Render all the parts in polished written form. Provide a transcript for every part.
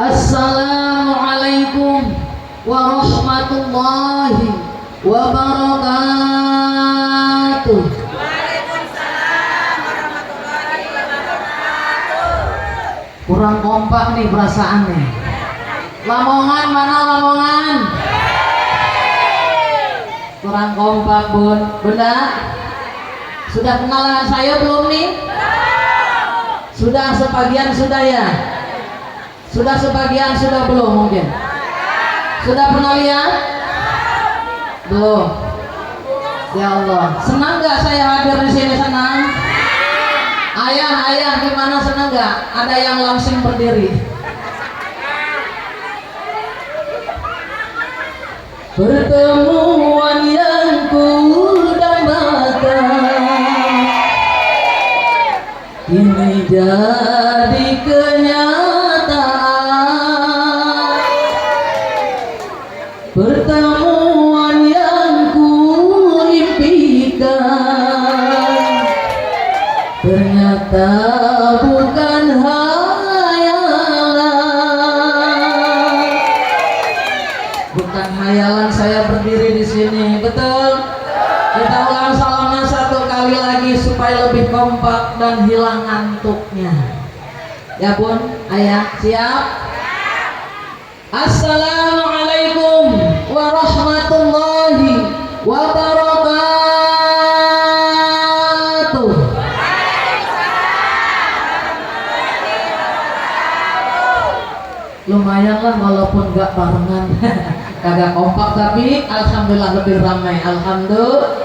Assalamualaikum warahmatullahi wabarakatuh. Waalaikumsalam warahmatullahi wabarakatuh. Kurang kompak nih perasaannya. Lamongan mana Lamongan? Kurang kompak bun. Bunda, sudah kenal dengan saya belum nih? Sudah sebagian sudah ya? Sudah sebagian sudah belum mungkin? Sudah pernah lihat? Belum. Ya Allah, senang nggak saya hadir di sini? Senang? Ayah, gimana, senang nggak? Ada yang langsung berdiri. Pertemuan yang kudambakan kini jadi kenyataan. Pertemuan yang kuimpikan ternyata bukan hayalan. Bukan hayalan saya berdiri di sini, betul? Kita ulang salamnya satu kali lagi supaya lebih kompak dan hilang ngantuknya. Ya bun, ayah, siap? Assalamualaikum warahmatullahi wabarakatuh. Lumayan lah walaupun gak barengan. Kagak kompak tapi alhamdulillah lebih ramai. Alhamdulillah.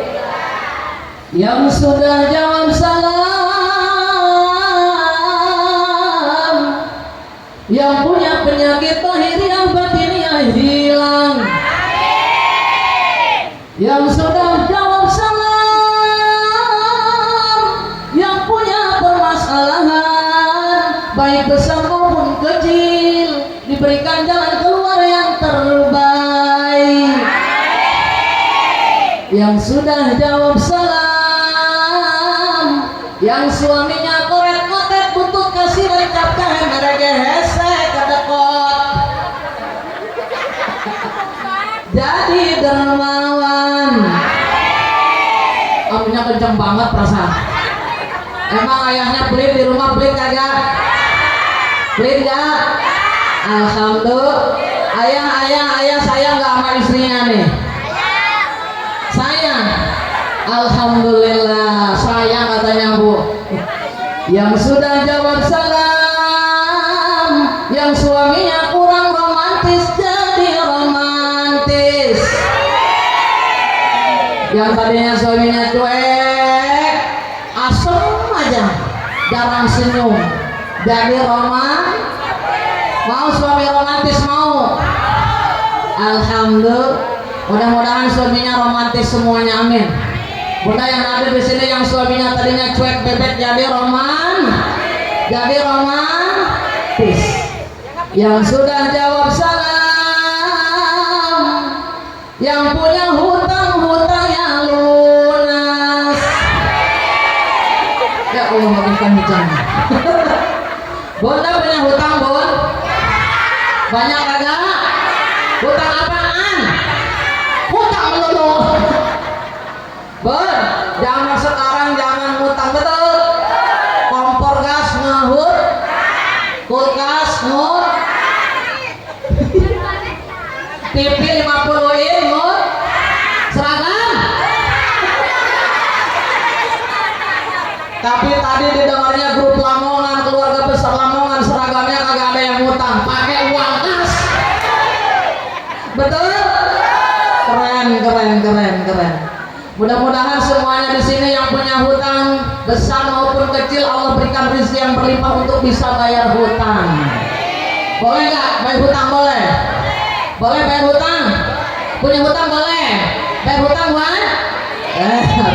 Yang sudah jawab salam, yang punya penyakit lahiriah batiniah hilang. Yang sudah jawab salam, yang punya permasalahan baik besar maupun kecil, diberikan jalan keluar yang terbaik. Yang sudah jawab salam, yang suaminya koret-kotet butut kasih rencapkan mereka hesek kedekot jadi dermawan. Aminnya kenceng banget perasaan. Emang ayahnya pelit di rumah, pelit kagak? Pelit gak? Alhamdulillah. Ayah sayang gak sama istrinya nih? Sayang. Alhamdulillah sayang katanya bu. Yang sudah jawab salam, yang suaminya kurang romantis jadi romantis. Yang tadinya suaminya cuek, asem aja, jarang senyum, jadi romantis. Mau suami romantis mau? Alhamdulillah. Mudah-mudahan suaminya romantis semuanya, amin. Bunda yang ada di sini yang suaminya tadinya cuek bebek jadi romantis. Yang sudah jawab salam, yang punya hutang-hutangnya lunas. Ya Allah, makin hujan. Bunda punya hutang, Bun? Banyak kagak? Hutang apaan? Hutang melulu. Bun, zaman sekarang jangan ngutang, betul? Kompor gas ngehut, kulkas ngut, TV 50 in ngut, seragam. Tapi tadi didengarnya grup Lamongan, keluarga besar Lamongan, seragamnya kagak ada yang ngutang, pakai uang kas. Betul? Keren. Mudah-mudahan semuanya di sini yang punya hutang besar maupun kecil Allah berikan rezeki yang berlimpah untuk bisa bayar hutang. Boleh nggak bayar hutang? Boleh. Boleh bayar hutang? Punya hutang boleh. Bayar hutang Wan?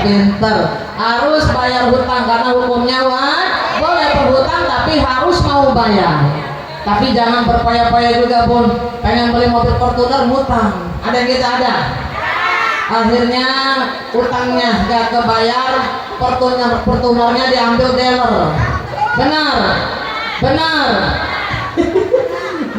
Pinter. Harus bayar hutang karena hukumnya Wan. Boleh berhutang tapi harus mau bayar. Tapi jangan berpaya-paya juga Bun. Pengen beli mobil Fortuner hutang. Ada yang kita ada. Akhirnya utangnya gak kebayar, Fortunernya diambil dealer. Benar.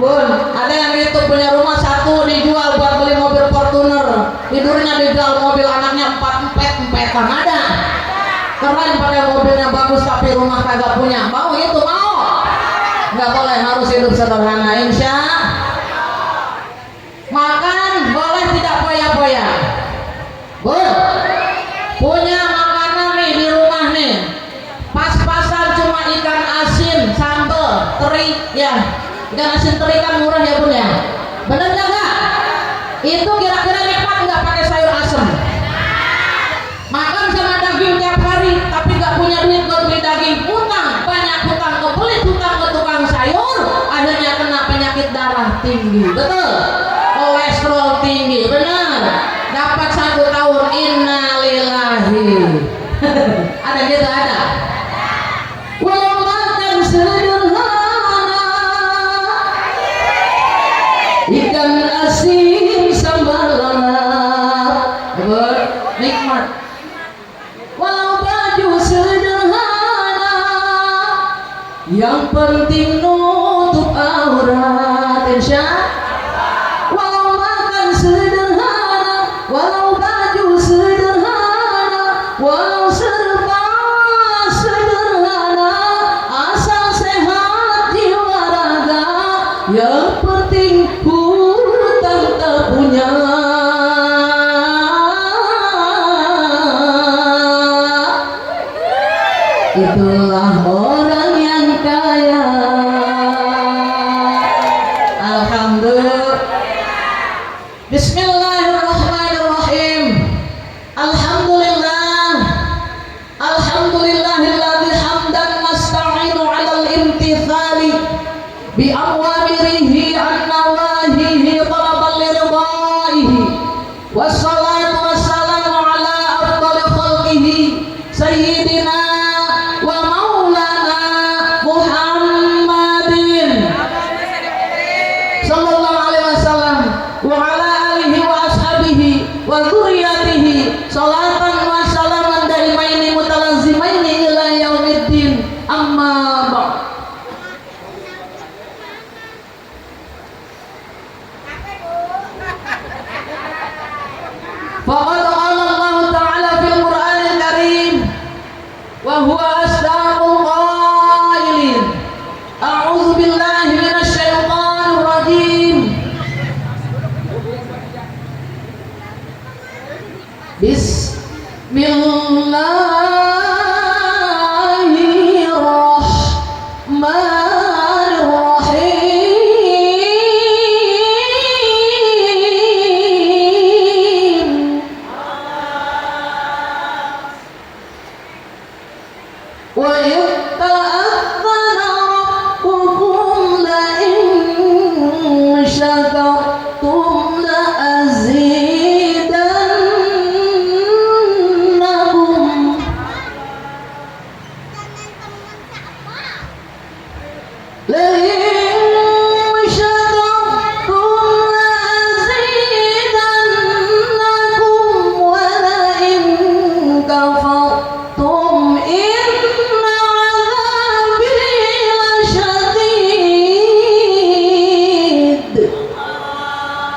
Bun, ada yang itu punya rumah satu dijual buat beli mobil Fortuner, tidurnya dijual mobil anaknya empetan ada. Keren pakai mobilnya bagus tapi rumah kagak punya. Mau itu mau? Nggak boleh, harus hidup sederhana. Insya makan boleh tidak poya-poya. Bun, punya makanan nih di rumah nih. Pas-pasan cuma ikan asin, sambal, teri, ya. Ikan asin teri kan murah ya bun ya. Bener nggak? Itu kira-kira nikmat nggak pakai sayur asem? Makan sama daging tiap hari, tapi nggak punya duit buat beli daging, utang, banyak utang, kebelit utang ke tukang sayur, akhirnya kena penyakit darah tinggi, betul? Kolesterol tinggi, benar? Dapat 1 tahun, innalillahi. Ada gitu ada. Walau makan sederhana, ikan asin sambal lala, nikmat. Walau baju sederhana, yang penting nutup aurat. Insya walau makan sederhana, walau baju sederhana, walau serba sederhana, asal sehat jiwa raga, yang penting hutang tak punya. Itulah orang yang kaya. Alhamdulillah. Bismillahirrahmanirrahim. Alhamdulillah. Alhamdulillahilladzi hamdan nasta'inu 'alal imtithali bi awamirihi an nawahihi talaban li ridaihi. Wassalatu wassalamu ala afdali khalqihi sayyidina wa maulana Muhammadin sallallahu alaihi wasallam wa ala alihi wa ashabihi wa dzurriyyatihi salatan wa salaman daimaini mutalazimaini ila yaumiddin, amma ba'd. Faqad qala Allah ta'ala fil Qur'anil Karim wa huwa asdaqul qailin. A'udzu billahi minasy syaithanir rajim. Bismillahirrahmanirrahim. Wa ta'azzana rabbukum la in syakartum la azidannakum. La in syakartum la azidannakum wa la in kafartum inna 'adzabi lasyadid.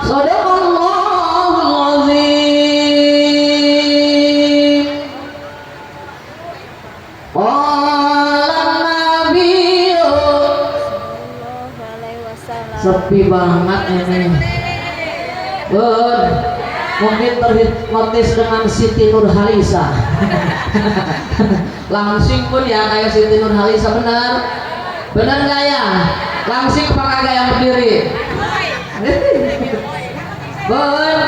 Shadaqallahul azim. Qala nabiyyu. Sepi banget ini. Bun, mungkin terhipnotis dengan Siti Nurhalisa. Langsing pun ya kayak Siti Nurhalisa, benar? Benar nggak ya? Langsing apa kagak yang berdiri? Bun,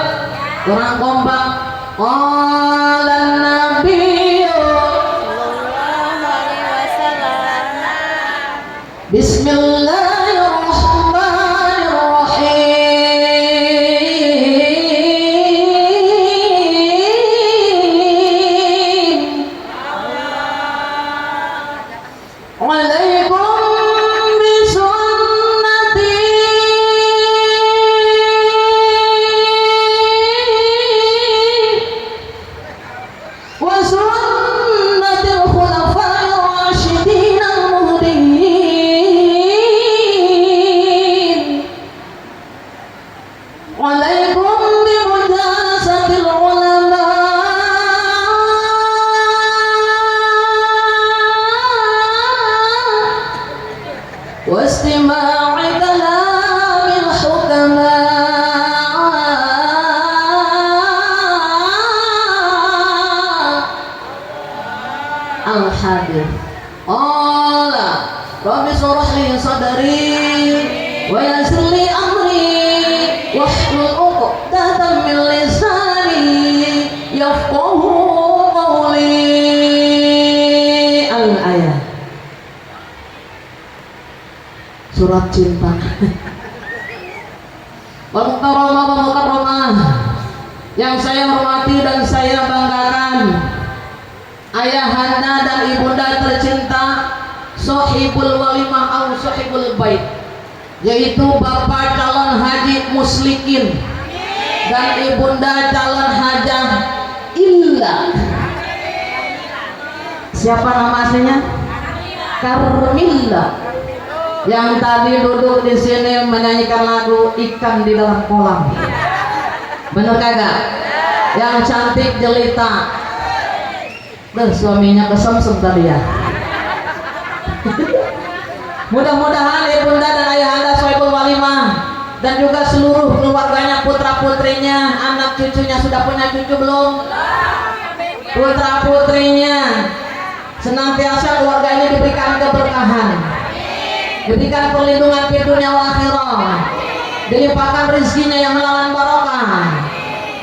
kurang kompak. Qala nabiyyu Bismillahirrahmanirrahim. Alaikum bisunnati wa yassir li amri wahlul 'uqdatam min lisani yafqahu qawli. Al-ayat surat cinta. Mukarramah yang saya hormati dan saya banggakan, ayahanda dan ibunda tercinta, sahibul walimah au sahibul bait, yaitu bapak calon haji Muslikin dan ibunda calon hajah Illa. Siapa nama aslinya? Karmila, yang tadi duduk di sini menyanyikan lagu Ikan di Dalam Kolam. Bener kagak? Yang cantik jelita. Suaminya kesemsem tadi ya. Mudah-mudahan ibunda dan ayahanda Sohibul Walimah dan juga seluruh keluarganya, putra putrinya, anak cucunya, sudah punya cucu belum? Putra putrinya senantiasa keluarga ini diberikan keberkahan, diberikan perlindungan di dunia wal akhirah, dilimpahkan rezekinya yang halal barokah,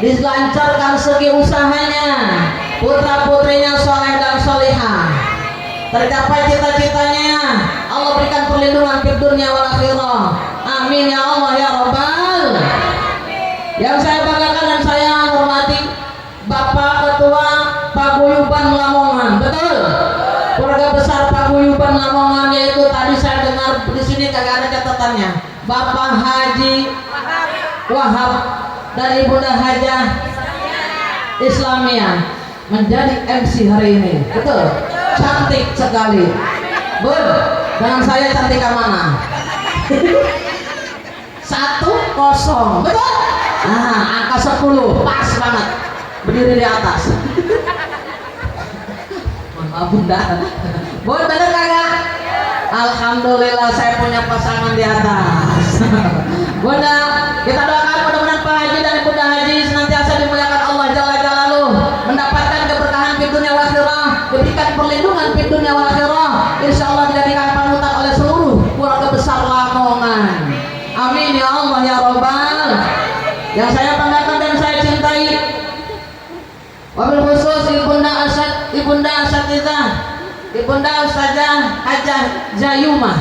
dilancarkan segi usahanya, putra putrinya soleh dan solihah, tercapai cita-citanya, Allah berikan perlindungan di dunia wal akhirah. Amin ya Allah ya Rabbal. Yang saya banggakan dan saya hormati Bapak Ketua Paguyuban Lamongan, betul? Keluarga besar Paguyuban Lamongan, yaitu tadi saya dengar di sini kagak ada catatannya, Bapak Haji Wahab dan Ibunda Hajah Islamiyah menjadi MC hari ini, betul? Cantik sekali, Bun. Dengan saya cantik mana? 1-0, betul? Nah, angka 10 pas banget, berdiri di atas. Maaf Bunda. Bun, bener kagak? Alhamdulillah saya punya pasangan di atas. Bunda, kita doakan mudah-mudahan Pak Haji dan Bunda Haji senantiasa dimuliakan Allah Jalla Jalaluh, mendapatkan keberkahan di dunia wal akhirah, diberikan perlindungan di dunia wal akhirah, insyaallah dijadikan panutan oleh seluruh keluarga besar Lamongan. Amin ya Allah ya Rabbal. Yang saya banggakan dan saya cintai, wabil khusus Ibunda Asatidzah, Ibunda Ustazah Hajah Zayumah.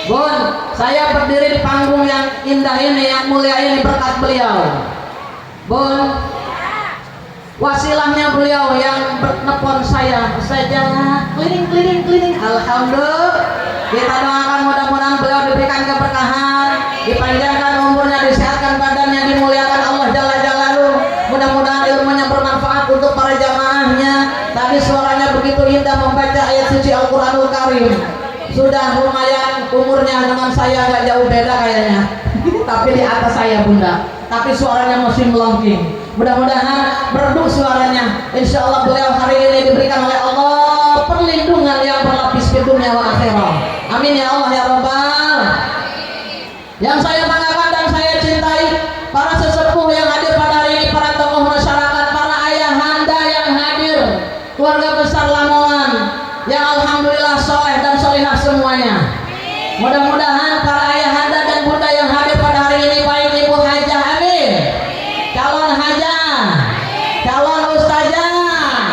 Bun, saya berdiri di panggung yang indah ini, yang mulia ini berkat beliau. Bun, wasilahnya beliau yang menelpon saya keliling. Alhamdulillah, kita doakan mudah-mudahan beliau diberikan keberkahan, dipanjangkan umurnya, disehatkan badannya, dimuliakan Allah Jalla Jalaluh. Mudah-mudahan ilmunya bermanfaat untuk para jamaahnya. Tadi suaranya begitu indah membaca ayat suci Al-Quranul Karim. Sudah lumayan umurnya dengan saya, nggak jauh beda kayaknya. Tapi di atas saya Bunda, tapi suaranya masih melengking. Mudah-mudahan merdu suaranya. Insya Allah beliau hari ini diberikan oleh Allah perlindungan yang berlapis di dunia wa akhirah. Amin ya Allah ya Rabbal. Yang saya banggakan dan saya cintai, para sesepuh yang hadir pada hari ini, para tokoh masyarakat, para ayahanda yang hadir, keluarga besar Lamongan yang alhamdulillah soleh dan solihah semuanya. Mudah-mudahan para ayahanda dan bunda yang hadir pada hari ini, baik Ibu Hajah Amin, calon hajah, calon ustazah,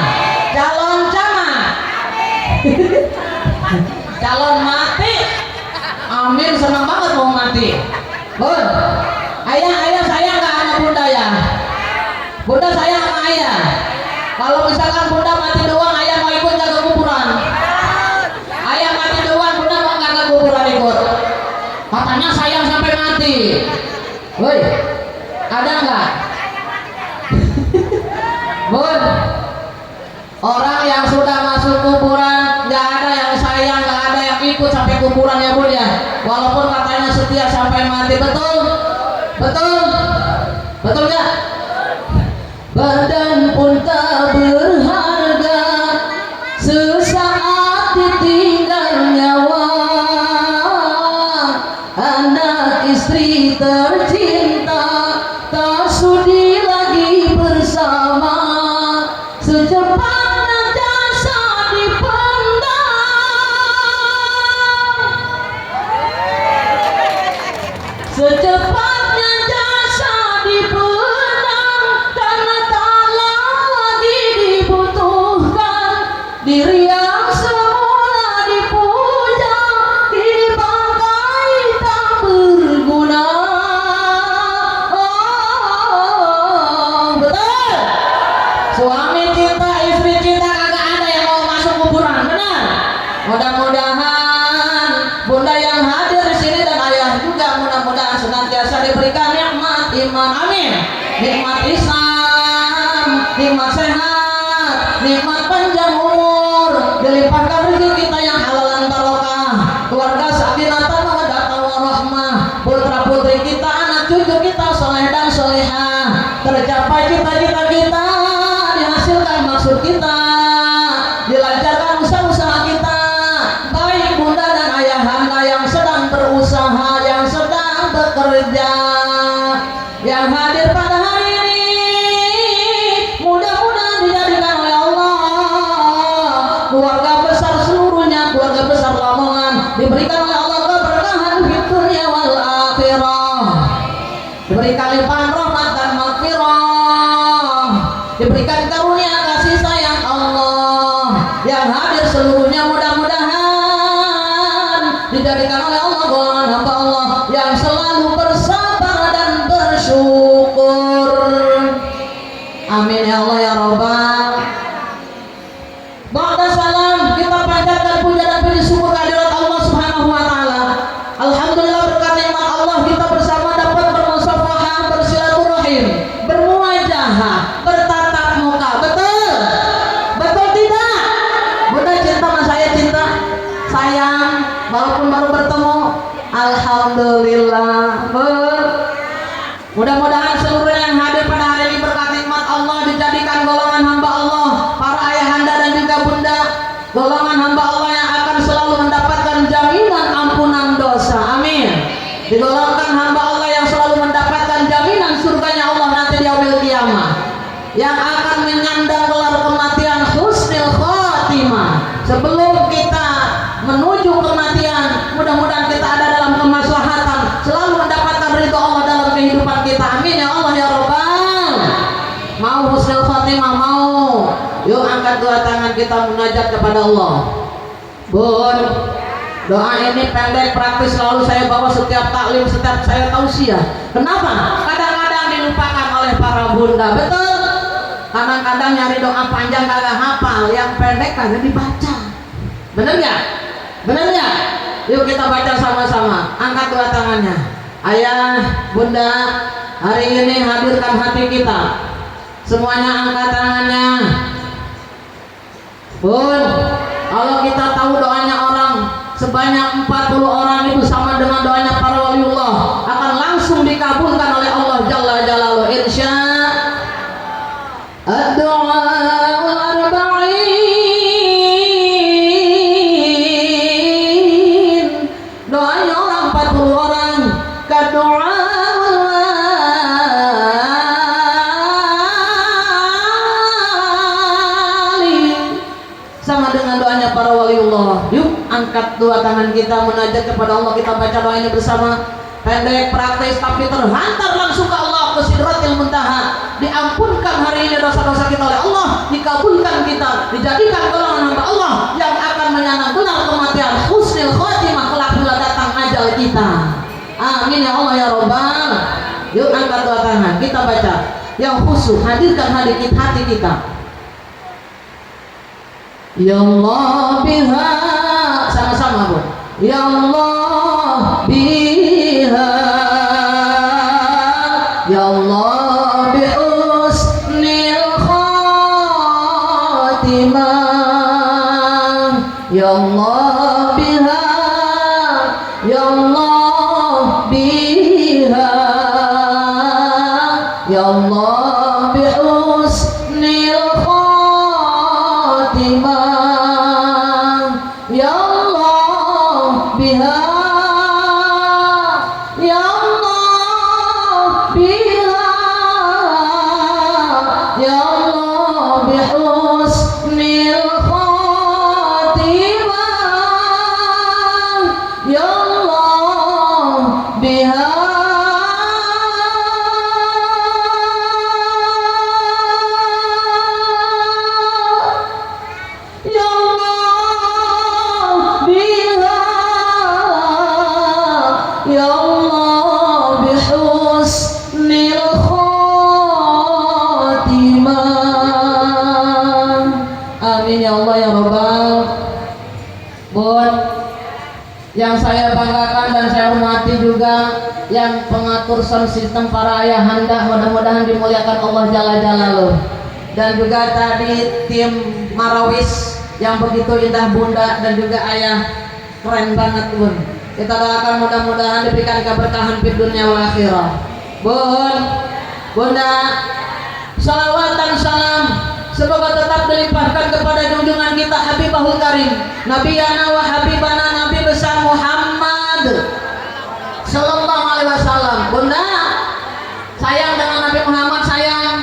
calon camat, calon mati. Amin, senang banget mau mati. Bun, ayah saya nggak sama bunda ya. Bunda saya sama ayah. Kalau misalkan bunda mati doang, ayah mau ikut nggak ke kuburan? Ayah mati doang, bunda mau nggak ke kuburan ikut? Katanya sayang sampai mati. Woi, ada nggak? Bun, orang yang sudah masuk kuburan nggak ada yang sayang, nggak ada yang ikut sampai kuburan ya Bun ya. Walaupun katanya setia sampai mati, betul? Betul nggak? Badan pun tak berharga, sesaat ditinggal nyawa. Anak istri tercinta tak sudi lagi bersama. Secepatnya jasa dipendam. secepatnya jasa dipendam karena tak lagi dibutuhkan. Diri yang semula dipuja kini bangkai tak berguna. Betul. Suami cinta, istri cinta, kagak ada yang mau masuk kuburan, benar? Mudah-mudahan bunda yang hadir di sini dan ayah juga mudah-mudahan senantiasa diberikan nikmat iman, amin. Nikmat Islam, nikmat sehat, nikmat panjang umur, dilimpahkan rezeki kita yang halal dan barokah, keluarga sakinah mawaddah warahmah, putra putri kita, anak cucu kita soleh dan solehah, tercapai cita-cita kita, dihasilkan maksud kita, dilancarkan usaha-usaha kita. Baik bunda dan ayahanda yang sedang berusaha, yang sedang bekerja, yang hadir pada hari ini, mudah-mudahan dijadikan oleh Allah keluarga besar seluruhnya, keluarga besar Lamongan, diberikan oleh Allah keberkahan di dunia wal akhirah, diberikan limpahan rahmat dan maghfirah, diberikan karunia kasih sayang Allah. Yang hadir seluruhnya mudah-mudahan dijadikan oleh Allah golongan hamba Allah yang selalu bersabar dan bersyukur, amin ya Allah ya Rabbal. Ba'da salam, kita panjatkan puja dan puji syukur kehadirat Allah Subhanahu wa taala. Alhamdulillah berkat nikmat Allah kita bersama dapat bermusafahah, bersilaturahim, bermuajahah, bertatap muka. Betul? Betul tidak? Bunda cinta sama saya, cinta sayang walaupun baru bertemu. Alhamdulillah. Mudah-mudahan seluruhnya yang hadir pada hari ini berkat nikmat Allah dijadikan golongan hamba Allah, para ayahanda dan juga bunda, golongan hamba Allah yang akan selalu mendapatkan jaminan ampunan dosa, amin. Digolongkan hamba Allah yang selalu mendapatkan jaminan surganya Allah nanti di yaumil qiyamah, yang akan menyandang gelar kematian husnul khatimah. Sebelum kita menuju kematian, mudah-mudahan kita ada dalam kemaslahatan, selalu mendapatkan ridho Allah dalam kehidupan kita, amin ya Allah ya Rabbal. Mau husnul khatimah, mau? Yuk angkat dua tangan kita munajat kepada Allah. Bun, doa ini pendek praktis, selalu saya bawa setiap taklim, setiap saya tausiah. Kenapa? Kadang-kadang dilupakan oleh para bunda, betul? Kadang-kadang nyari doa panjang kagak hafal, yang pendek kagak dibaca. Bener nggak? Bener nggak? Yuk kita baca sama-sama. Angkat dua tangannya. Ayah, bunda, hari ini hadirkan hati kita. Semuanya angkat tangannya. Bun, kalau kita tahu doanya orang sebanyak 40 orang itu sama dengan doanya para waliullah, akan langsung dikabulkan oleh Allah Jalla Jalaluhu. Insya ad-du'aul arba'in, doanya orang 40 orang, kadoa sama dengan doanya para waliullah. Yuk angkat dua tangan kita munajat kepada Allah, kita baca doa ini bersama. Pendek praktis tapi terhantar langsung ke Allah, ke Sidratil Muntaha. Diampunkan hari ini dosa-dosa kita oleh Allah, dikabulkan kita, dijadikan golongan hamba Allah yang akan menyandang gelar kematian husnul khatimah kelak bila datang ajal kita, amin ya Allah ya Rabbal. Yuk angkat dua tangan kita baca yang khusyuk, hadirkan hati kita. Ya Allah biha, sama-sama Bu. Ya Allah biha, ya Allah bi husnil khatimah, ya Allah biha, ya Allah biha, ya Allah bi husnil khatimah, ya Allah biha, ya Allah biha, ya Allah bi husnil khatimah, ya Allah biha. juga yang pengatur sound system para ayahanda, mudah-mudahan dimuliakan Allah Jalla Jalaluh. Dan juga tadi tim Marawis yang begitu indah bunda dan juga ayah, keren banget bun. Kita doakan mudah-mudahan diberikan keberkahan di dunia wal akhirah. Bun, bunda, salawat dan salam semoga tetap dilimpahkan kepada junjungan kita Habibahul Karim, Nabiyana wa Habibana, Nabi besar Muhammad Sallallahu Alaihi Wasallam. Bunda, sayang dengan Nabi Muhammad, sayang,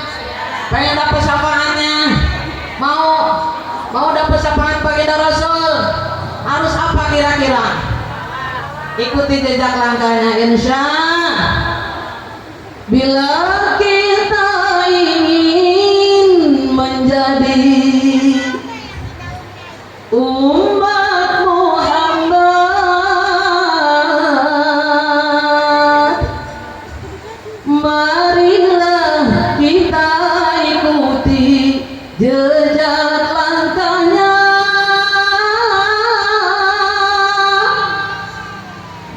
pengen dapat syafaatnya, mau dapat syafaat baginda Rasul, harus apa kira-kira? Ikuti jejak langkahnya, insya. Bila kita ingin menjadi umat Muhammad, marilah kita ikuti jejak langkahnya.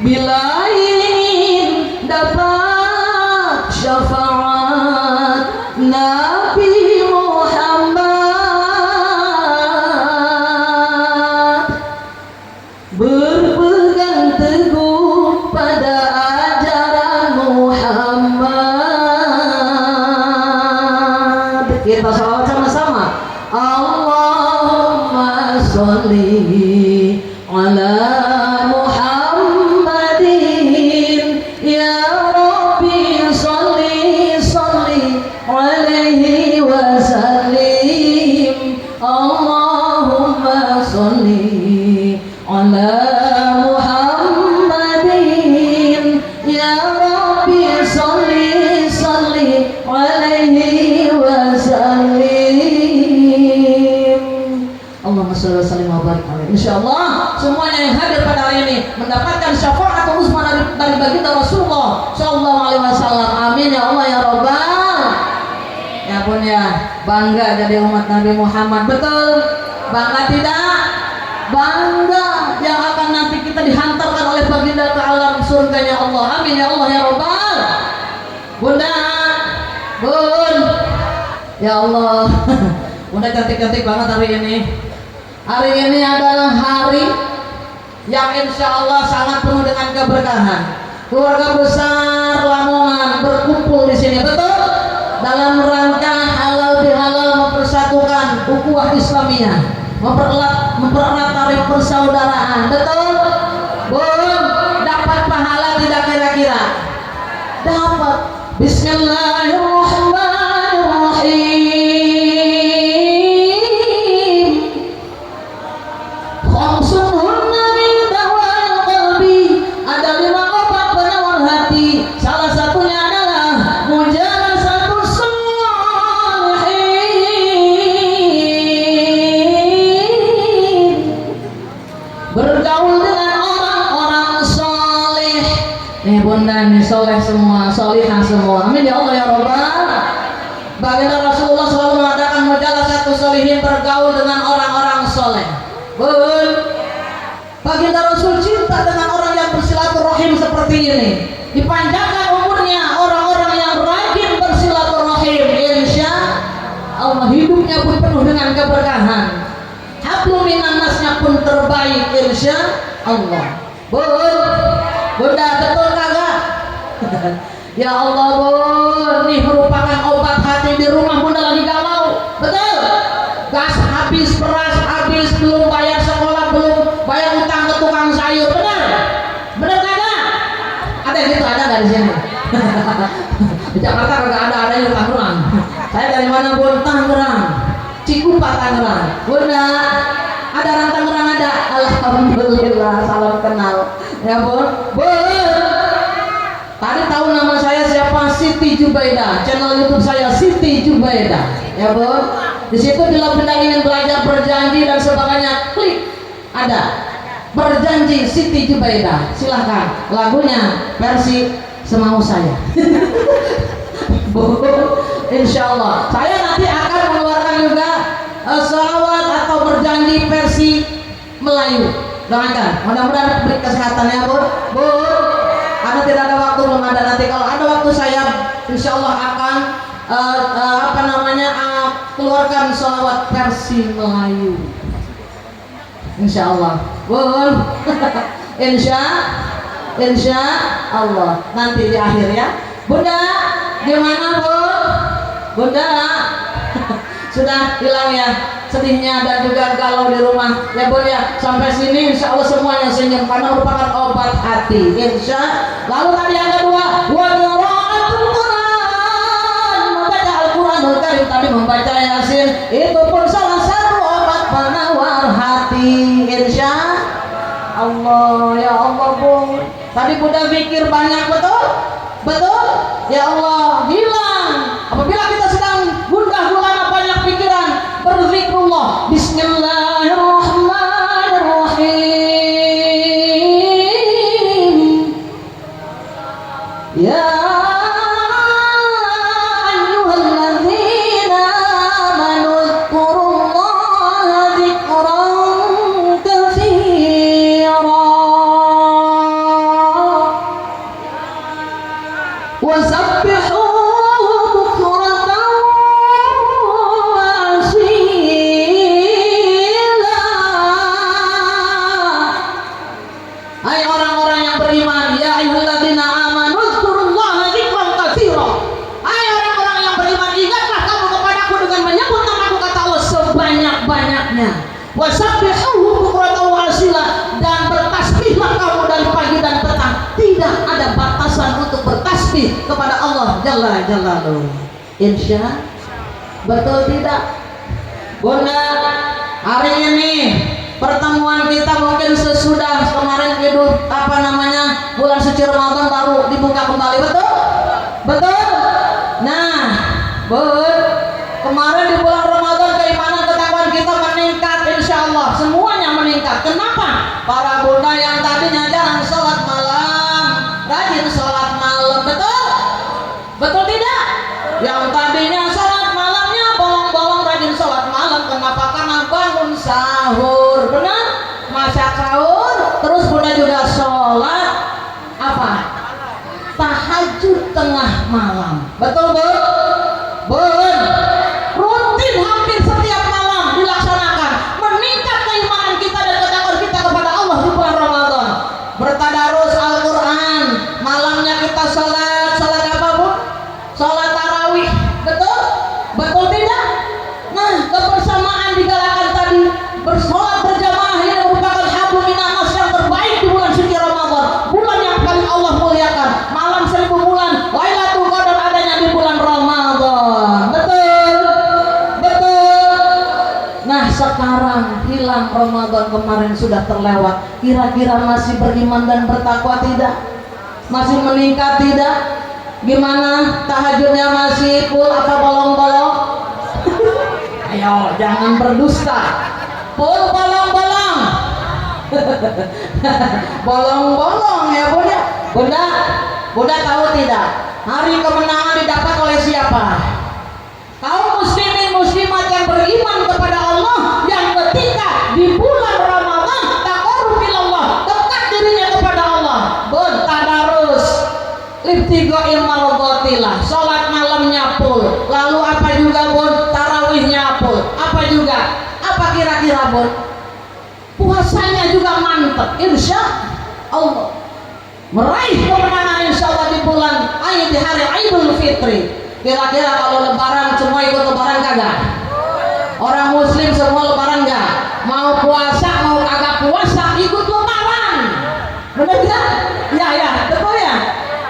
Bila ingin dapat syafaat Nabi Muhammad, berpegang teguh pada ajaran Muhammad. Kita salawat sama-sama. Allahumma sholli ala Muhammadin, ya Rabbi sholli alaihi wasallim. Allahumma sholli ala Muhammadin, ya Rabbi sholli alaihi wasallim. Allahumma sholli wa sallim wa barik alaihi. Insyaallah semuanya yang hadir pada hari ini mendapatkan syafaat uzma dari baginda Rasulullah Sallallahu Alaihi Wasallam. Amin ya Allah ya Rabbal. Ya pun ya, bangga jadi umat Nabi Muhammad. Betul? Bangga tidak? Bangga yang akan nanti kita dihantarkan oleh baginda ke alam surganya Allah. Amin ya Allah ya Rabbal. Bunda, bun, ya Allah. Bunda cantik-cantik banget hari ini. Hari ini adalah hari yang insya Allah sangat penuh dengan keberkahan. Keluarga besar Lamongan berkumpul di sini, betul? Dalam rangka halal bihalal mempersatukan ukhuwah Islamiyah, mempererat tali persaudaraan, betul? Bun, dapat pahala tidak kira-kira? Dapat. Bismillahirrahmanirrahim. Khamsunhunna min dawal qalbi, ada 5 obat penawar hati. Salah satunya adalah mujalasatus sholihin, bergaul dengan orang-orang soleh. Bunda nih soleh semua, solihah semua. Amin ya Allah ya Rabbal. Baginda Rasulullah selalu mengatakan mujalasatus sholihin, bergaul dengan orang-orang soleh. Bun, baginda Rasul cinta dengan orang yang bersilaturahim seperti ini. Dipanjangkan umurnya orang-orang yang rajin bersilaturahim, insya Allah hidupnya pun penuh dengan keberkahan. Hablum minan nasnya pun terbaik, insya Allah. Bun, bunda, betul kagak? Ya Allah bun, ini merupakan obat hati. Di rumah bunda lagi galau, betul? Gas habis, beras habis, belum bayar sekolah, belum bayar utang ke tukang sayur, benar? Benar kagak? Ada gitu, ada nggak di sini? Di Jakarta kagak ada yang Tangerang. Saya dari mana bun? Tangerang, Cikupa Tangerang. Bunda, ada orang Tangerang ada? Alhamdulillah, salam kenal. Ya bun, bun. Tadi tahu nama saya siapa? Siti Jubaidah. Channel YouTube saya Siti Jubaidah. Ya bun. Di situ bila benda ingin belajar berjanji dan sebagainya, klik ada berjanji Siti Jubaidah. Silahkan, lagunya versi semau saya. Insya Allah saya nanti akan mengeluarkan juga salawat atau berjanji versi Melayu. Doakan, mudah-mudahan beri kesehatan ya bun. Bun, karena tidak ada waktu, belum ada. Nanti kalau ada waktu saya insya Allah akan keluarkan sholawat versi Melayu. Insya Allah, Bun. Insya Allah nanti di akhir ya. Bunda, gimana Bun? Bunda sudah hilang ya sedihnya dan juga galau di rumah ya Bun ya. Sampai sini insya Allah semuanya senyum karena merupakan obat hati. Insya. Lalu tadi yang kedua, wa qiraatul Quran, membaca Al-Quranul Karim, tadi membaca Yasin, itu pun salah satu obat penawar hati. Insya Allah. Ya Allah Bun, tadi Bunda pikir banyak, betul? Betul? Ya Allah, hilang apabila kita sedang gundah gulana banyak pikiran. Berzikrullah, Bismillahirrahmanirrahim. Ya ayyuhalladzina amanu dzkurullaha dzikran katsira wasabbihuhu bukratan wa asila. Hai orang-orang yang beriman, ya ayyuhalladzina amanu dzkurullaha dzikran katsira. Hai orang-orang yang beriman, ingatlah kamu kepadaku dengan menyebut namaku, kata Allah, sebanyak-banyaknya. Wasabbihuhu bukratan wa asila, dan bertasbihlah kamu dari pagi dan petang. Tidak ada batasan untuk bertasbih kepada Allah Jalla Jalaluhu. Insya. Betul tidak? Bunda, hari ini pertemuan kita mungkin sesudah kemarin bulan suci Ramadan baru dibuka kembali, betul? Betul? Nah, Bun, kemarin di bulan Ramadan keimanan ketakwaan kita meningkat, insya Allah semuanya meningkat. Kenapa? Para bunda yang tadinya jarang sholat malam, rajin sholat malam, betul? Betul tidak? Yang tadinya sholat malamnya bolong-bolong, rajin sholat malam. Kenapa? Karena bangun sahur, benar? Masak sahur, terus bunda juga sholat apa? Tahajud tengah malam, betul Bun? Bun, rutin hampir setiap malam dilaksanakan. Meningkat keimanan kita dan ketakwaan kita kepada Allah di bulan Ramadan. Bertadarus Al-Quran, malamnya kita sholat apa Bun? Sholat tarawih, betul? Betul tidak? Nah, kebersamaan digalakan tadi, bersolat berjamaah ini merupakan hablum minanas yang terbaik di bulan suci Ramadan, bulan yang paling Allah muliakan. Malam 1000 bulan, Lailatul Qadar adanya di bulan Ramadan. Betul? Betul? Nah, sekarang hilang Ramadan kemarin sudah terlewat. Kira-kira masih beriman dan bertakwa tidak? Masih meningkat tidak? Gimana? Tahajudnya masih full apa bolong-bolong? Ayo, jangan berdusta. Full bolong-bolong. Bolong-bolong ya Bunda. Bunda tahu tidak? Hari kemenangan didapat oleh siapa? Kaum muslimin muslimat yang beriman kepada Allah, yang ketika di bulan Ramadan taqarrub ilallah, dekat dirinya kepada Allah. Bun, tadarus ibtigha'il mardhatillah, salat malamnya full. Lalu apa juga Bun? Tarawihnya full. Apa juga? Apa kira-kira Bun? Puasanya juga mantap, insya Allah. Meraih kemenangan insya Allah di bulan di hari Idul Fitri. Kira-kira kalau lebaran semua ikut lebaran kagak? Orang muslim semua lebaran enggak? Mau puasa mau kagak puasa ikut lebaran. Benar tidak? Ya, betul ya.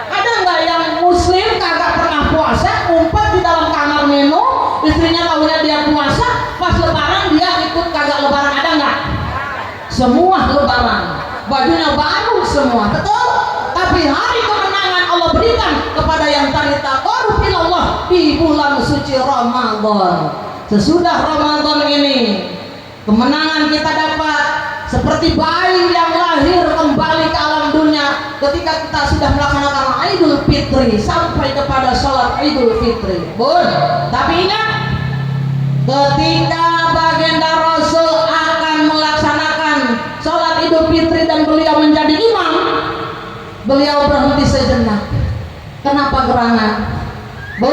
Ada enggak yang muslim kagak pernah puasa, ngumpet di dalam kamar minum, istrinya tahunya dia puasa, pas lebaran dia ikut kagak lebaran, ada enggak? Semua lebaran, bajunya baru semua, betul? Tapi hari kemenangan Allah berikan kepada yang tadi taqarrub ilallah di bulan suci Ramadan. Sesudah Ramadan ini kemenangan kita dapat seperti bayi yang lahir kembali ke alam dunia ketika kita sudah melaksanakan Idul Fitri sampai kepada sholat Idul Fitri. Bun, tapi ingat, ketika baginda Rasul akan melaksanakan sholat Idul Fitri dan beliau menjadi imam, Beliau berhenti sejenak. Kenapa gerangan? Bu,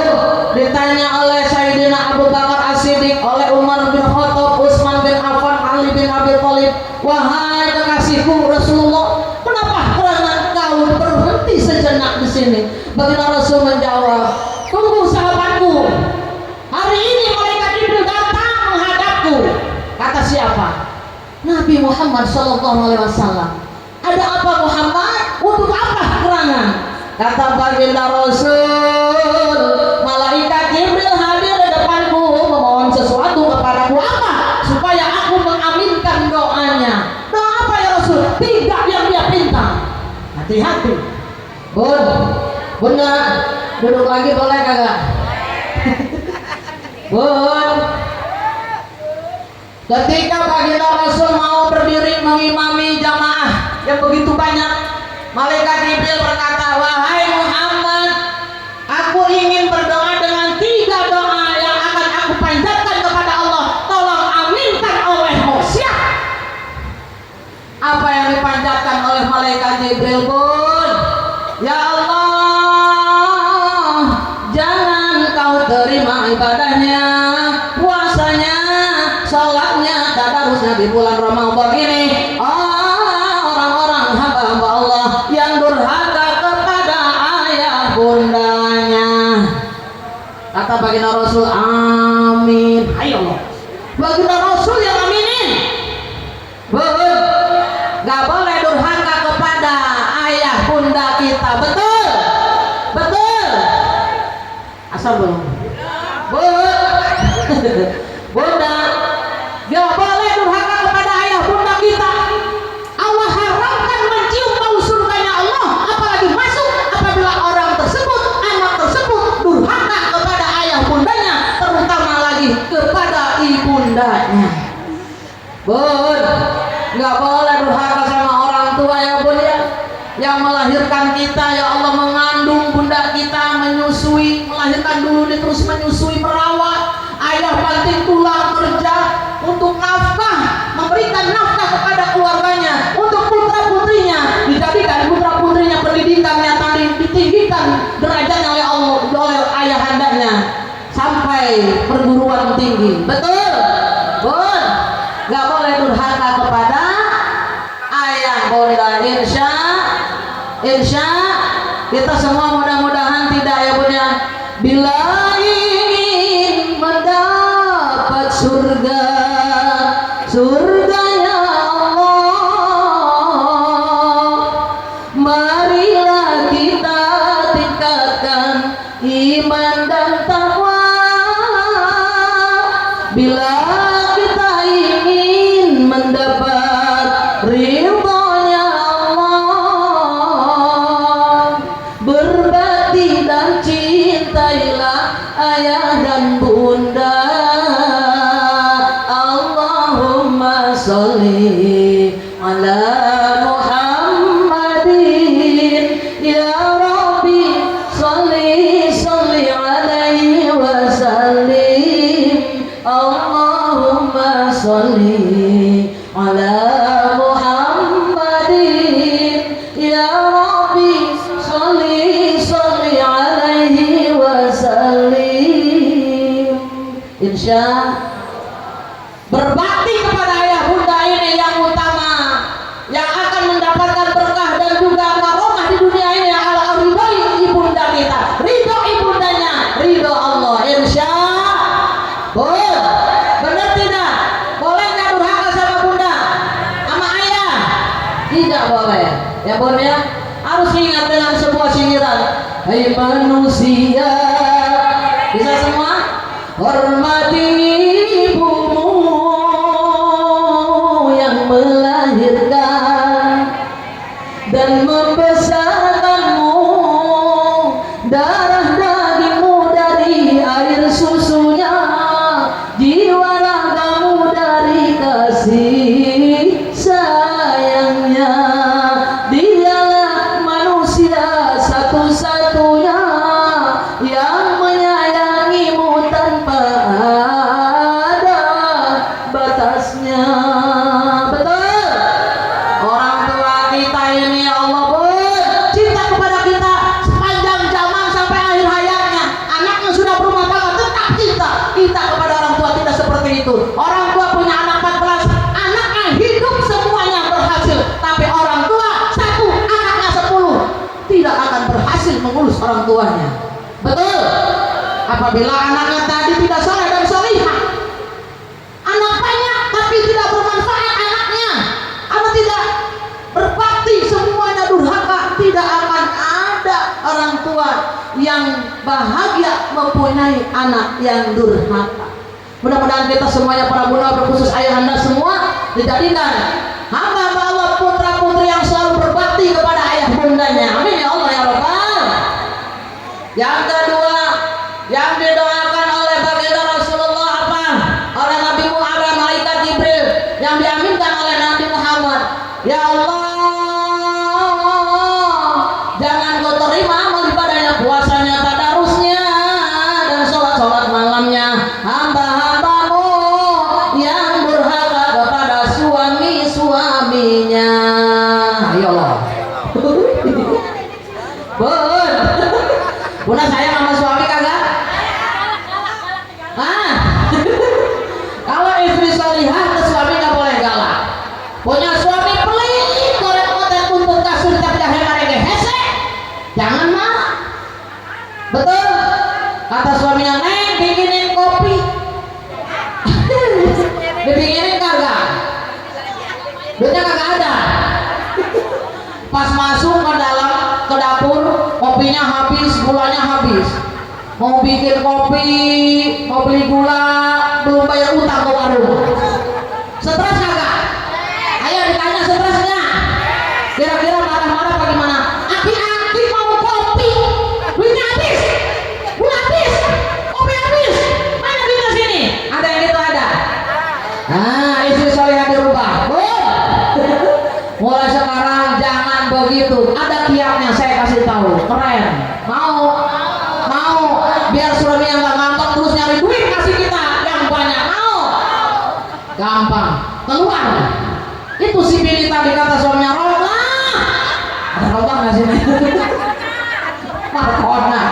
ditanya oleh Sayyidina Abu Bakar As-Siddiq, oleh Umar bin Khattab, Utsman bin Affan, Ali bin Abi Thalib, wahai kekasihku Rasulullah, kenapa gerangan kau berhenti sejenak di sini? Baginda Rasul menjawab, tunggu sahabatku, hari ini malaikat Jibril datang menghadapku. Kata siapa? Nabi Muhammad SAW. Ada apa Muhammad? Untuk apa gerangan? Kata baginda Rasul, malaikat Jibril hadir di depanku memohon sesuatu kepadaku. Apa? Supaya aku mengaminkan doanya. Doa apa ya Rasul? Tidak yang dia pinta. Hati-hati. Bunda, duduk lagi boleh kagak? Bun, ketika baginda Rasul mau berdiri mengimami jamaah yang begitu banyak, malaikat Jibril berkata, wahai Muhammad, aku ingin berdoa dengan 3 doa yang akan aku panjatkan kepada Allah. Tolong aminkan olehmu. Siap. Apa yang dipanjatkan oleh malaikat Jibril pun? Ya Allah, jangan kau terima ibadahnya, puasanya, sholatnya, tadarusnya di bulan Ramadan ini. Orang-orang hamba-hamba Allah yang durhaka kepada ayah bundanya. Kata baginda Rasul, amin. Ayo Allah, baginda Rasul yang aminin. Gak boleh durhaka kepada ayah bunda kita. Betul? Betul? Asal belum? Bunda, gak boleh durhaka kepada ayah bunda kita. Allah haramkan mencium bau surganya Allah, apalagi masuk apabila orang tersebut, anak tersebut durhaka kepada ayah bundanya, terutama lagi kepada ibundanya. Bun, gak boleh durhaka sama orang tua ya bun ya, yang melahirkan kita ya Allah, mengandung bunda kita, menyusui, melahirkan dulu dia terus menyusui, merawat. Ayah banting tulang kerja untuk nafkah, memberikan nafkah kepada keluarganya, untuk putra putrinya, dijadikan putra putrinya pendidikannya tadi ditinggikan derajatnya oleh Allah, oleh ayahandanya sampai perguruan tinggi. Betul? Bun, gak boleh durhaka kepada ayah bunda. Insya kita semua mudah-mudahan tidak ya bunda. Bila ingin mendapat surganya Allah, marilah kita tingkatkan iman dan takwa. Bila kita ingin mendapat ridhonya Allah, berbakti dan cintailah ayah dan bunda. Allahumma sholli ala Muhammadin, ya Rabbi sholli alaihi wasallim. Allahumma sholli ala Muhammadin, ya Rabbi sholli alaihi wasallim. Insya berbakti kepada ayah bunda ini yang utama, yang akan mendapatkan berkah dan juga karomah di dunia ini adalah ridho ibunda kita, ridho ibundanya, ridho Allah. Insya boleh. Benar tidak? Boleh nggak durhaka sama bunda, sama ayah? Tidak boleh ya bun ya. Harus ingat dengan sebuah sindiran, hai manusia, bisa semua hormati ibumu yang melahirkan dan membesarkanmu, darah dagingmu dari air susunya, jiwa ragamu dari kasih sayangnya. Dialah manusia satu-satunya yang menyayangimu tanpa ada batasnya. Betul? Orang tua kita ini ya Allah pun mengurus orang tuanya. Betul. Apabila anaknya tadi tidak soleh dan solihah, anak banyak tapi tidak bermanfaat anaknya, anak tidak berbakti, semuanya durhaka, tidak akan ada orang tua yang bahagia mempunyai anak yang durhaka. Mudah-mudahan kita semuanya para bunda, berkhusus ayahanda semua, dijadikan hamba Allah, putra putri yang selalu berbakti kepada ayah bundanya. Amin ya Allah ya Rabbal. Yang kedua yang didoakan oleh baginda Rasulullah apa? Oleh Nabi Muhammad, malaikat Jibril, yang diaminkan oleh Nabi Muhammad. Ya Allah, jangan kau terima amal ibadahnya, puasanya, tadarusnya, dan sholat malamnya hamba-hambamu yang durhaka kepada suami-suaminya. Ayo Allah. Bun, bunda sayang sama suami kagak? Kalau istri solihah ke suami nggak boleh galak. Punya suami pelit, korek-korek untuk kasur tapi dah hemarege hese, jangan marah. Betul. Kata suaminya, neng bikinin kopi. Dibikinin kagak? Duitnya kagak ada. Pas masuk ke dalam ke dapur, kopinya habis, gulanya habis. Mau bikin kopi, mau beli gula, belum bayar utang ke warung. Stres kagak? Ayo ditanya stresnya. Kira-kira marah-marah apa gimana? Aki-aki mau kopi, duitnya habis, gula habis, kopi habis, mana duitnya sini? Ada yang gitu ada? Nah, istri solehah dirubah. Mulai sekarang jangan begitu. Ada kiatnya, saya kasih tahu. Keren. Mau biar suaminya nggak ngambek terus nyari duit kasih kita yang banyak. Mau? Gampang. Keluar. Itu si Billy tadi kata suaminya, Rona. Ada Rona nggak sih? Markona.